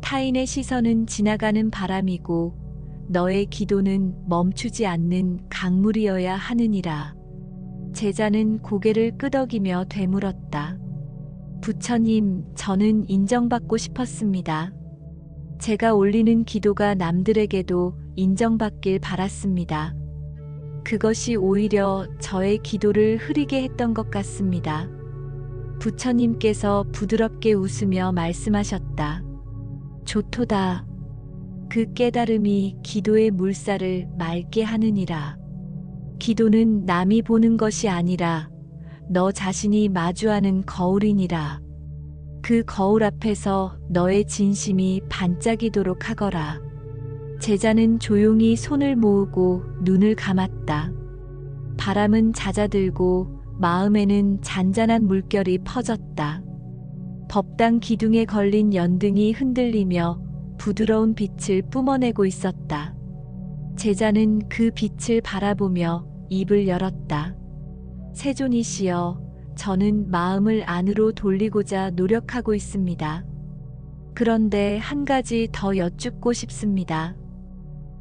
타인의 시선은 지나가는 바람이고 너의 기도는 멈추지 않는 강물이어야 하느니라. 제자는 고개를 끄덕이며 되물었다. 부처님, 저는 인정받고 싶었습니다. 제가 올리는 기도가 남들에게도 인정받길 바랐습니다. 그것이 오히려 저의 기도를 흐리게 했던 것 같습니다. 부처님께서 부드럽게 웃으며 말씀하셨다. 좋도다. 그 깨달음이 기도의 물살을 맑게 하느니라. 기도는 남이 보는 것이 아니라 너 자신이 마주하는 거울이니라. 그 거울 앞에서 너의 진심이 반짝이도록 하거라. 제자는 조용히 손을 모으고 눈을 감았다. 바람은 잦아들고 마음에는 잔잔한 물결이 퍼졌다. 법당 기둥에 걸린 연등이 흔들리며 부드러운 빛을 뿜어내고 있었다. 제자는 그 빛을 바라보며 입을 열었다. 세존이시여, 저는 마음을 안으로 돌리고자 노력하고 있습니다. 그런데 한 가지 더 여쭙고 싶습니다.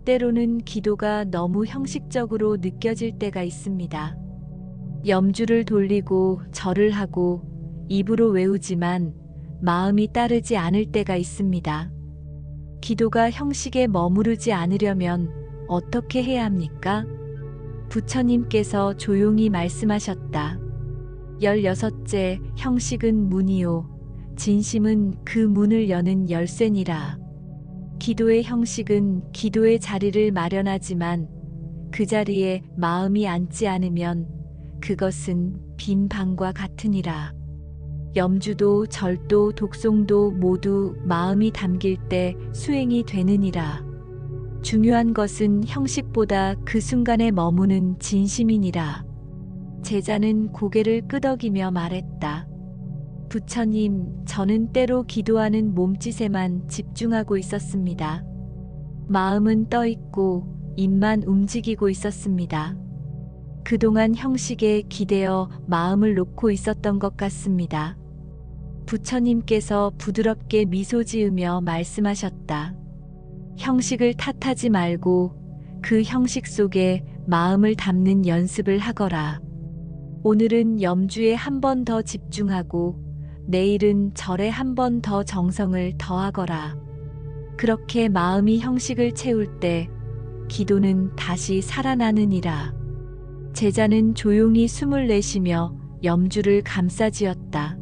때로는 기도가 너무 형식적으로 느껴질 때가 있습니다. 염주를 돌리고 절을 하고 입으로 외우지만 마음이 따르지 않을 때가 있습니다. 기도가 형식에 머무르지 않으려면 어떻게 해야 합니까? 부처님께서 조용히 말씀하셨다. 16째, 형식은 문이요. 진심은 그 문을 여는 열쇠니라. 기도의 형식은 기도의 자리를 마련하지만 그 자리에 마음이 앉지 않으면 그것은 빈 방과 같으니라. 염주도 절도 독송도 모두 마음이 담길 때 수행이 되느니라. 중요한 것은 형식보다 그 순간에 머무는 진심이니라. 제자는 고개를 끄덕이며 말했다. 부처님, 저는 때로 기도하는 몸짓에만 집중하고 있었습니다. 마음은 떠있고 입만 움직이고 있었습니다. 그동안 형식에 기대어 마음을 놓고 있었던 것 같습니다. 부처님께서 부드럽게 미소 지으며 말씀하셨다. 형식을 탓하지 말고 그 형식 속에 마음을 담는 연습을 하거라. 오늘은 염주에 한 번 더 집중하고 내일은 절에 한 번 더 정성을 더하거라. 그렇게 마음이 형식을 채울 때 기도는 다시 살아나느니라. 제자는 조용히 숨을 내쉬며 염주를 감싸쥐었다.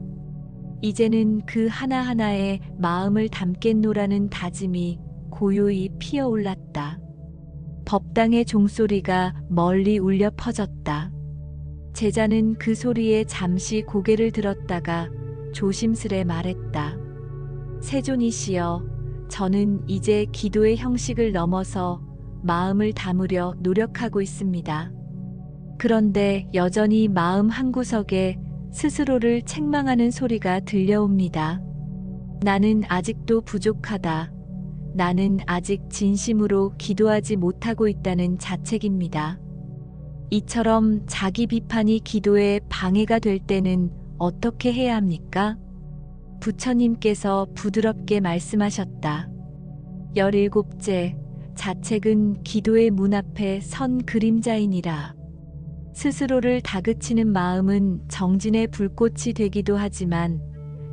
이제는 그 하나하나에 마음을 담겠노라는 다짐이 고요히 피어올랐다. 법당의 종소리가 멀리 울려 퍼졌다. 제자는 그 소리에 잠시 고개를 들었다가 조심스레 말했다. 세존이시여, 저는 이제 기도의 형식을 넘어서 마음을 담으려 노력하고 있습니다. 그런데 여전히 마음 한구석에 스스로를 책망하는 소리가 들려옵니다. 나는 아직도 부족하다. 나는 아직 진심으로 기도하지 못하고 있다는 자책입니다. 이처럼 자기 비판이 기도에 방해가 될 때는 어떻게 해야 합니까? 부처님께서 부드럽게 말씀하셨다. 17째, 자책은 기도의 문 앞에 선 그림자이니라. 스스로를 다그치는 마음은 정진의 불꽃이 되기도 하지만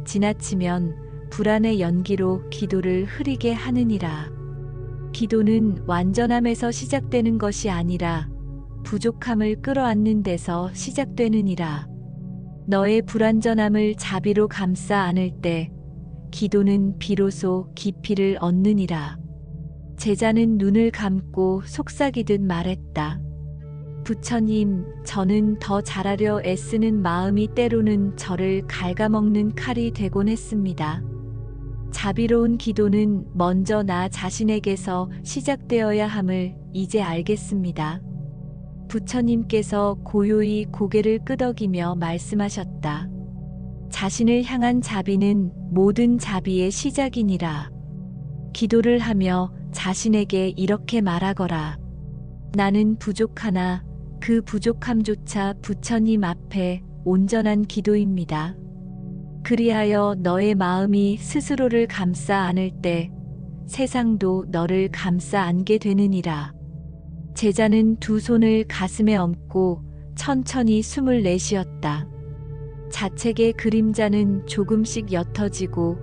지나치면 불안의 연기로 기도를 흐리게 하느니라. 기도는 완전함에서 시작되는 것이 아니라 부족함을 끌어안는 데서 시작되느니라. 너의 불완전함을 자비로 감싸 안을 때 기도는 비로소 깊이를 얻느니라. 제자는 눈을 감고 속삭이듯 말했다. 부처님, 저는 더 잘하려 애쓰는 마음이 때로는 저를 갉아먹는 칼이 되곤 했습니다. 자비로운 기도는 먼저 나 자신에게서 시작되어야 함을 이제 알겠습니다. 부처님께서 고요히 고개를 끄덕이며 말씀하셨다. 자신을 향한 자비는 모든 자비의 시작이니라. 기도를 하며 자신에게 이렇게 말하거라. 나는 부족하나 그 부족함조차 부처님 앞에 온전한 기도입니다. 그리하여 너의 마음이 스스로를 감싸 안을 때 세상도 너를 감싸 안게 되느니라. 제자는 두 손을 가슴에 얹고 천천히 숨을 내쉬었다. 자책의 그림자는 조금씩 옅어지고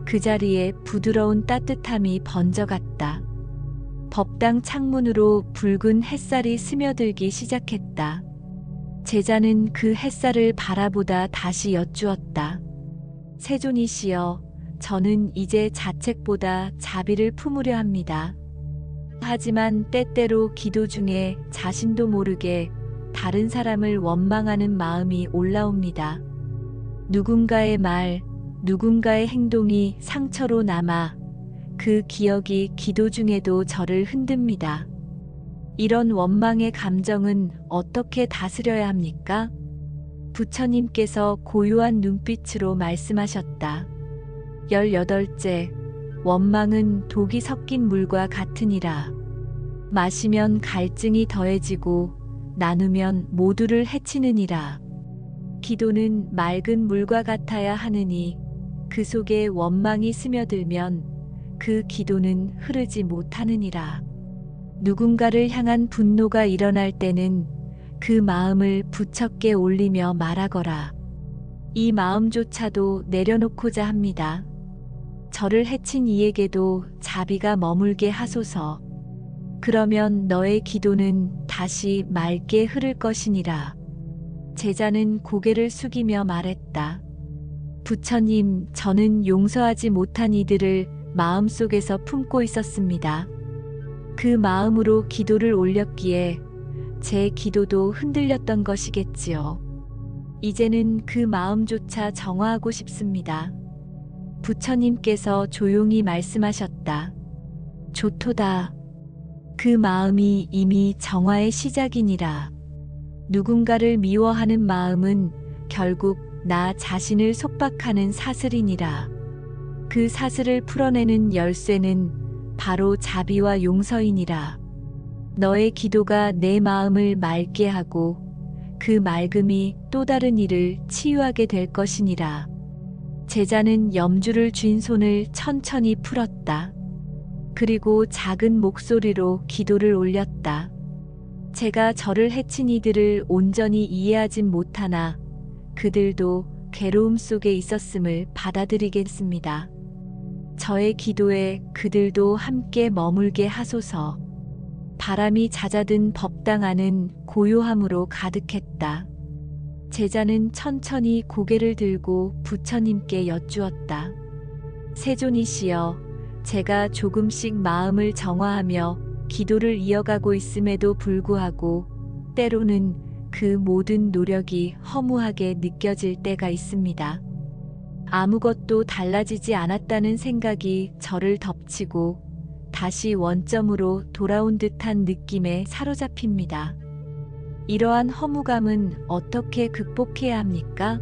그 자리에 부드러운 따뜻함이 번져갔다. 법당 창문으로 붉은 햇살이 스며들기 시작했다. 제자는 그 햇살을 바라보다 다시 여쭈었다. 세존이시여, 저는 이제 자책보다 자비를 품으려 합니다. 하지만 때때로 기도 중에 자신도 모르게 다른 사람을 원망하는 마음이 올라옵니다. 누군가의 말, 누군가의 행동이 상처로 남아 그 기억이 기도 중에도 저를 흔듭니다. 이런 원망의 감정은 어떻게 다스려야 합니까? 부처님께서 고요한 눈빛으로 말씀하셨다. 18째, 원망은 독이 섞인 물과 같으니라. 마시면 갈증이 더해지고 나누면 모두를 해치느니라. 기도는 맑은 물과 같아야 하느니 그 속에 원망이 스며들면 그 기도는 흐르지 못하느니라. 누군가를 향한 분노가 일어날 때는 그 마음을 부처께 올리며 말하거라. 이 마음조차도 내려놓고자 합니다. 저를 해친 이에게도 자비가 머물게 하소서. 그러면 너의 기도는 다시 맑게 흐를 것이니라. 제자는 고개를 숙이며 말했다. 부처님, 저는 용서하지 못한 이들을 마음속에서 품고 있었습니다. 그 마음으로 기도를 올렸기에 제 기도도 흔들렸던 것이겠지요. 이제는 그 마음조차 정화하고 싶습니다. 부처님께서 조용히 말씀하셨다. 좋도다. 그 마음이 이미 정화의 시작이니라. 누군가를 미워하는 마음은 결국 나 자신을 속박하는 사슬이니라. 그 사슬을 풀어내는 열쇠는 바로 자비와 용서이니라. 너의 기도가 내 마음을 맑게 하고 그 맑음이 또 다른 이를 치유하게 될 것이니라. 제자는 염주를 쥔 손을 천천히 풀었다. 그리고 작은 목소리로 기도를 올렸다. 제가 저를 해친 이들을 온전히 이해하진 못하나 그들도 괴로움 속에 있었음을 받아들이겠습니다. 저의 기도에 그들도 함께 머물게 하소서. 바람이 잦아든 법당 안은 고요함으로 가득했다. 제자는 천천히 고개를 들고 부처님께 여쭈었다. 세존이시여, 제가 조금씩 마음을 정화하며 기도를 이어가고 있음에도 불구하고 때로는 그 모든 노력이 허무하게 느껴질 때가 있습니다. 아무것도 달라지지 않았다는 생각이 저를 덮치고 다시 원점으로 돌아온 듯한 느낌에 사로잡힙니다. 이러한 허무감은 어떻게 극복해야 합니까?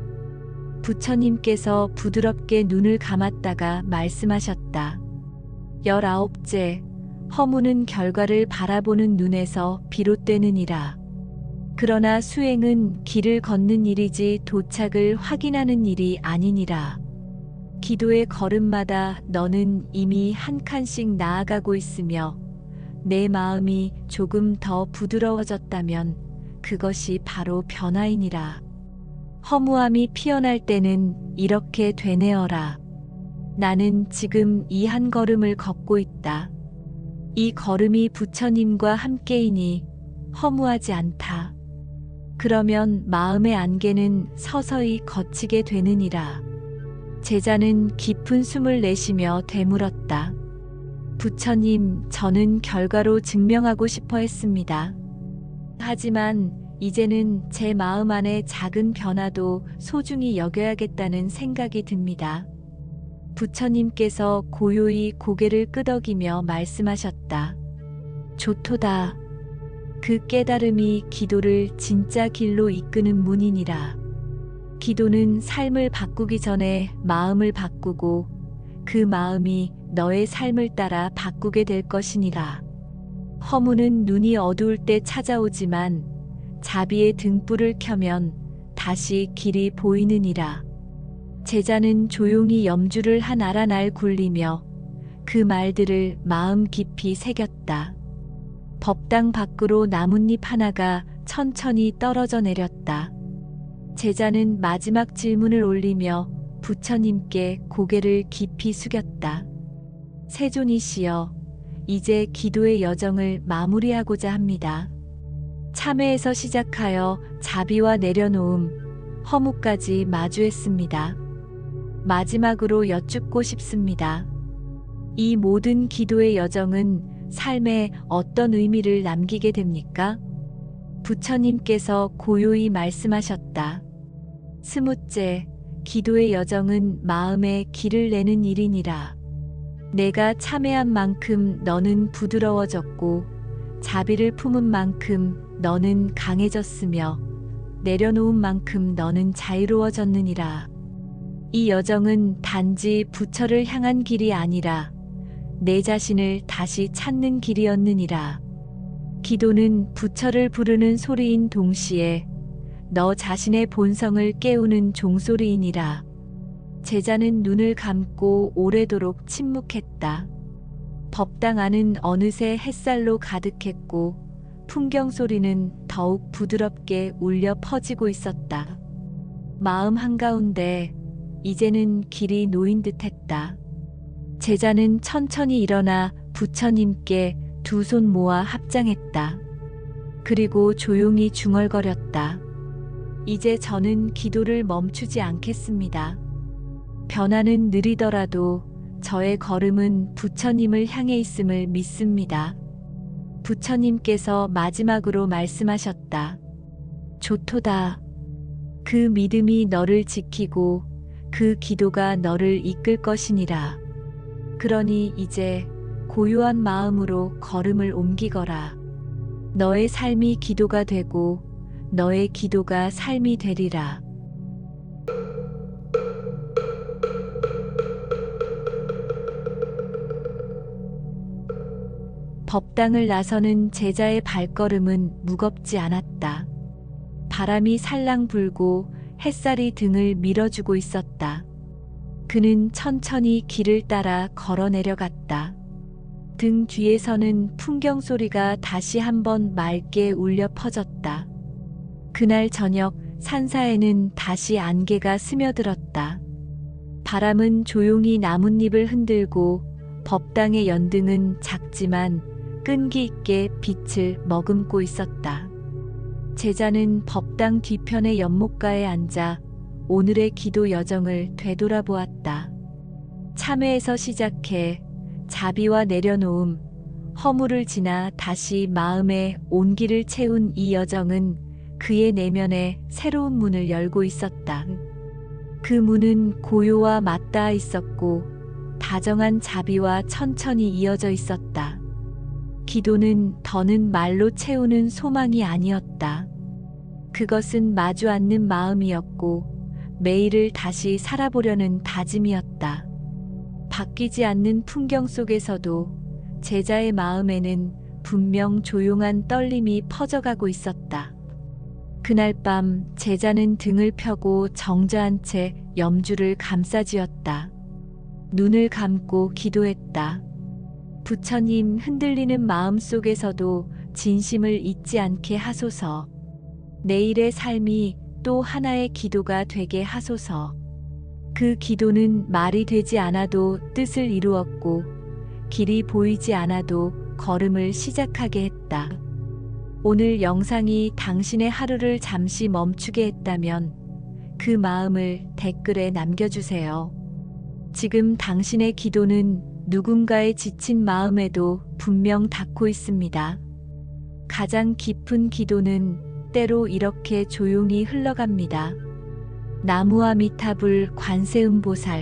부처님께서 부드럽게 눈을 감았다가 말씀하셨다. 19째, 허무는 결과를 바라보는 눈에서 비롯되느니라. 그러나 수행은 길을 걷는 일이지 도착을 확인하는 일이 아니니라. 기도의 걸음마다 너는 이미 한 칸씩 나아가고 있으며 내 마음이 조금 더 부드러워졌다면 그것이 바로 변화이니라. 허무함이 피어날 때는 이렇게 되뇌어라. 나는 지금 이 한 걸음을 걷고 있다. 이 걸음이 부처님과 함께이니 허무하지 않다. 그러면 마음의 안개는 서서히 걷히게 되느니라. 제자는 깊은 숨을 내쉬며 되물었다. 부처님, 저는 결과로 증명하고 싶어 했습니다. 하지만 이제는 제 마음 안의 작은 변화도 소중히 여겨야겠다는 생각이 듭니다. 부처님께서 고요히 고개를 끄덕이며 말씀하셨다. 좋도다. 그 깨달음이 기도를 진짜 길로 이끄는 문이니라. 기도는 삶을 바꾸기 전에 마음을 바꾸고 그 마음이 너의 삶을 따라 바꾸게 될 것이니라. 허무는 눈이 어두울 때 찾아오지만 자비의 등불을 켜면 다시 길이 보이느니라. 제자는 조용히 염주를 한 알아날 굴리며 그 말들을 마음 깊이 새겼다. 법당 밖으로 나뭇잎 하나가 천천히 떨어져 내렸다. 제자는 마지막 질문을 올리며 부처님께 고개를 깊이 숙였다. 세존이시여, 이제 기도의 여정을 마무리하고자 합니다. 참회에서 시작하여 자비와 내려놓음, 허무까지 마주했습니다. 마지막으로 여쭙고 싶습니다. 이 모든 기도의 여정은 삶에 어떤 의미를 남기게 됩니까? 부처님께서 고요히 말씀하셨다. 20째, 기도의 여정은 마음에 길을 내는 일이니라. 내가 참회한 만큼 너는 부드러워졌고 자비를 품은 만큼 너는 강해졌으며 내려놓은 만큼 너는 자유로워졌느니라. 이 여정은 단지 부처를 향한 길이 아니라 내 자신을 다시 찾는 길이었느니라. 기도는 부처를 부르는 소리인 동시에 너 자신의 본성을 깨우는 종소리이니라. 제자는 눈을 감고 오래도록 침묵했다. 법당 안은 어느새 햇살로 가득했고 풍경 소리는 더욱 부드럽게 울려 퍼지고 있었다. 마음 한가운데 이제는 길이 놓인 듯했다. 제자는 천천히 일어나 부처님께 두 손 모아 합장했다. 그리고 조용히 중얼거렸다. 이제 저는 기도를 멈추지 않겠습니다. 변화는 느리더라도 저의 걸음은 부처님을 향해 있음을 믿습니다. 부처님께서 마지막으로 말씀하셨다. 좋도다. 그 믿음이 너를 지키고 그 기도가 너를 이끌 것이니라. 그러니 이제 고요한 마음으로 걸음을 옮기거라. 너의 삶이 기도가 되고 너의 기도가 삶이 되리라. 법당을 나서는 제자의 발걸음은 무겁지 않았다. 바람이 살랑 불고 햇살이 등을 밀어주고 있었다. 그는 천천히 길을 따라 걸어 내려갔다. 등 뒤에서는 풍경 소리가 다시 한번 맑게 울려 퍼졌다. 그날 저녁 산사에는 다시 안개가 스며들었다. 바람은 조용히 나뭇잎을 흔들고 법당의 연등은 작지만 끈기 있게 빛을 머금고 있었다. 제자는 법당 뒤편의 연못가에 앉아 오늘의 기도 여정을 되돌아보았다. 참회에서 시작해 자비와 내려놓음, 허물을 지나 다시 마음의 온기를 채운 이 여정은 그의 내면에 새로운 문을 열고 있었다. 그 문은 고요와 맞닿아 있었고 다정한 자비와 천천히 이어져 있었다. 기도는 더는 말로 채우는 소망이 아니었다. 그것은 마주 앉는 마음이었고 매일을 다시 살아보려는 다짐이었다. 바뀌지 않는 풍경 속에서도 제자의 마음에는 분명 조용한 떨림이 퍼져가고 있었다. 그날 밤 제자는 등을 펴고 정자한 채 염주를 감싸쥐었다. 눈을 감고 기도했다. 부처님, 흔들리는 마음 속에서도 진심을 잊지 않게 하소서. 내일의 삶이 또 하나의 기도가 되게 하소서. 그 기도는 말이 되지 않아도 뜻을 이루었고 길이 보이지 않아도 걸음을 시작하게 했다. 오늘 영상이 당신의 하루를 잠시 멈추게 했다면 그 마음을 댓글에 남겨주세요. 지금 당신의 기도는 누군가의 지친 마음에도 분명 닿고 있습니다. 가장 깊은 기도는 때로 이렇게 조용히 흘러갑니다. 나무아미타불 관세음보살.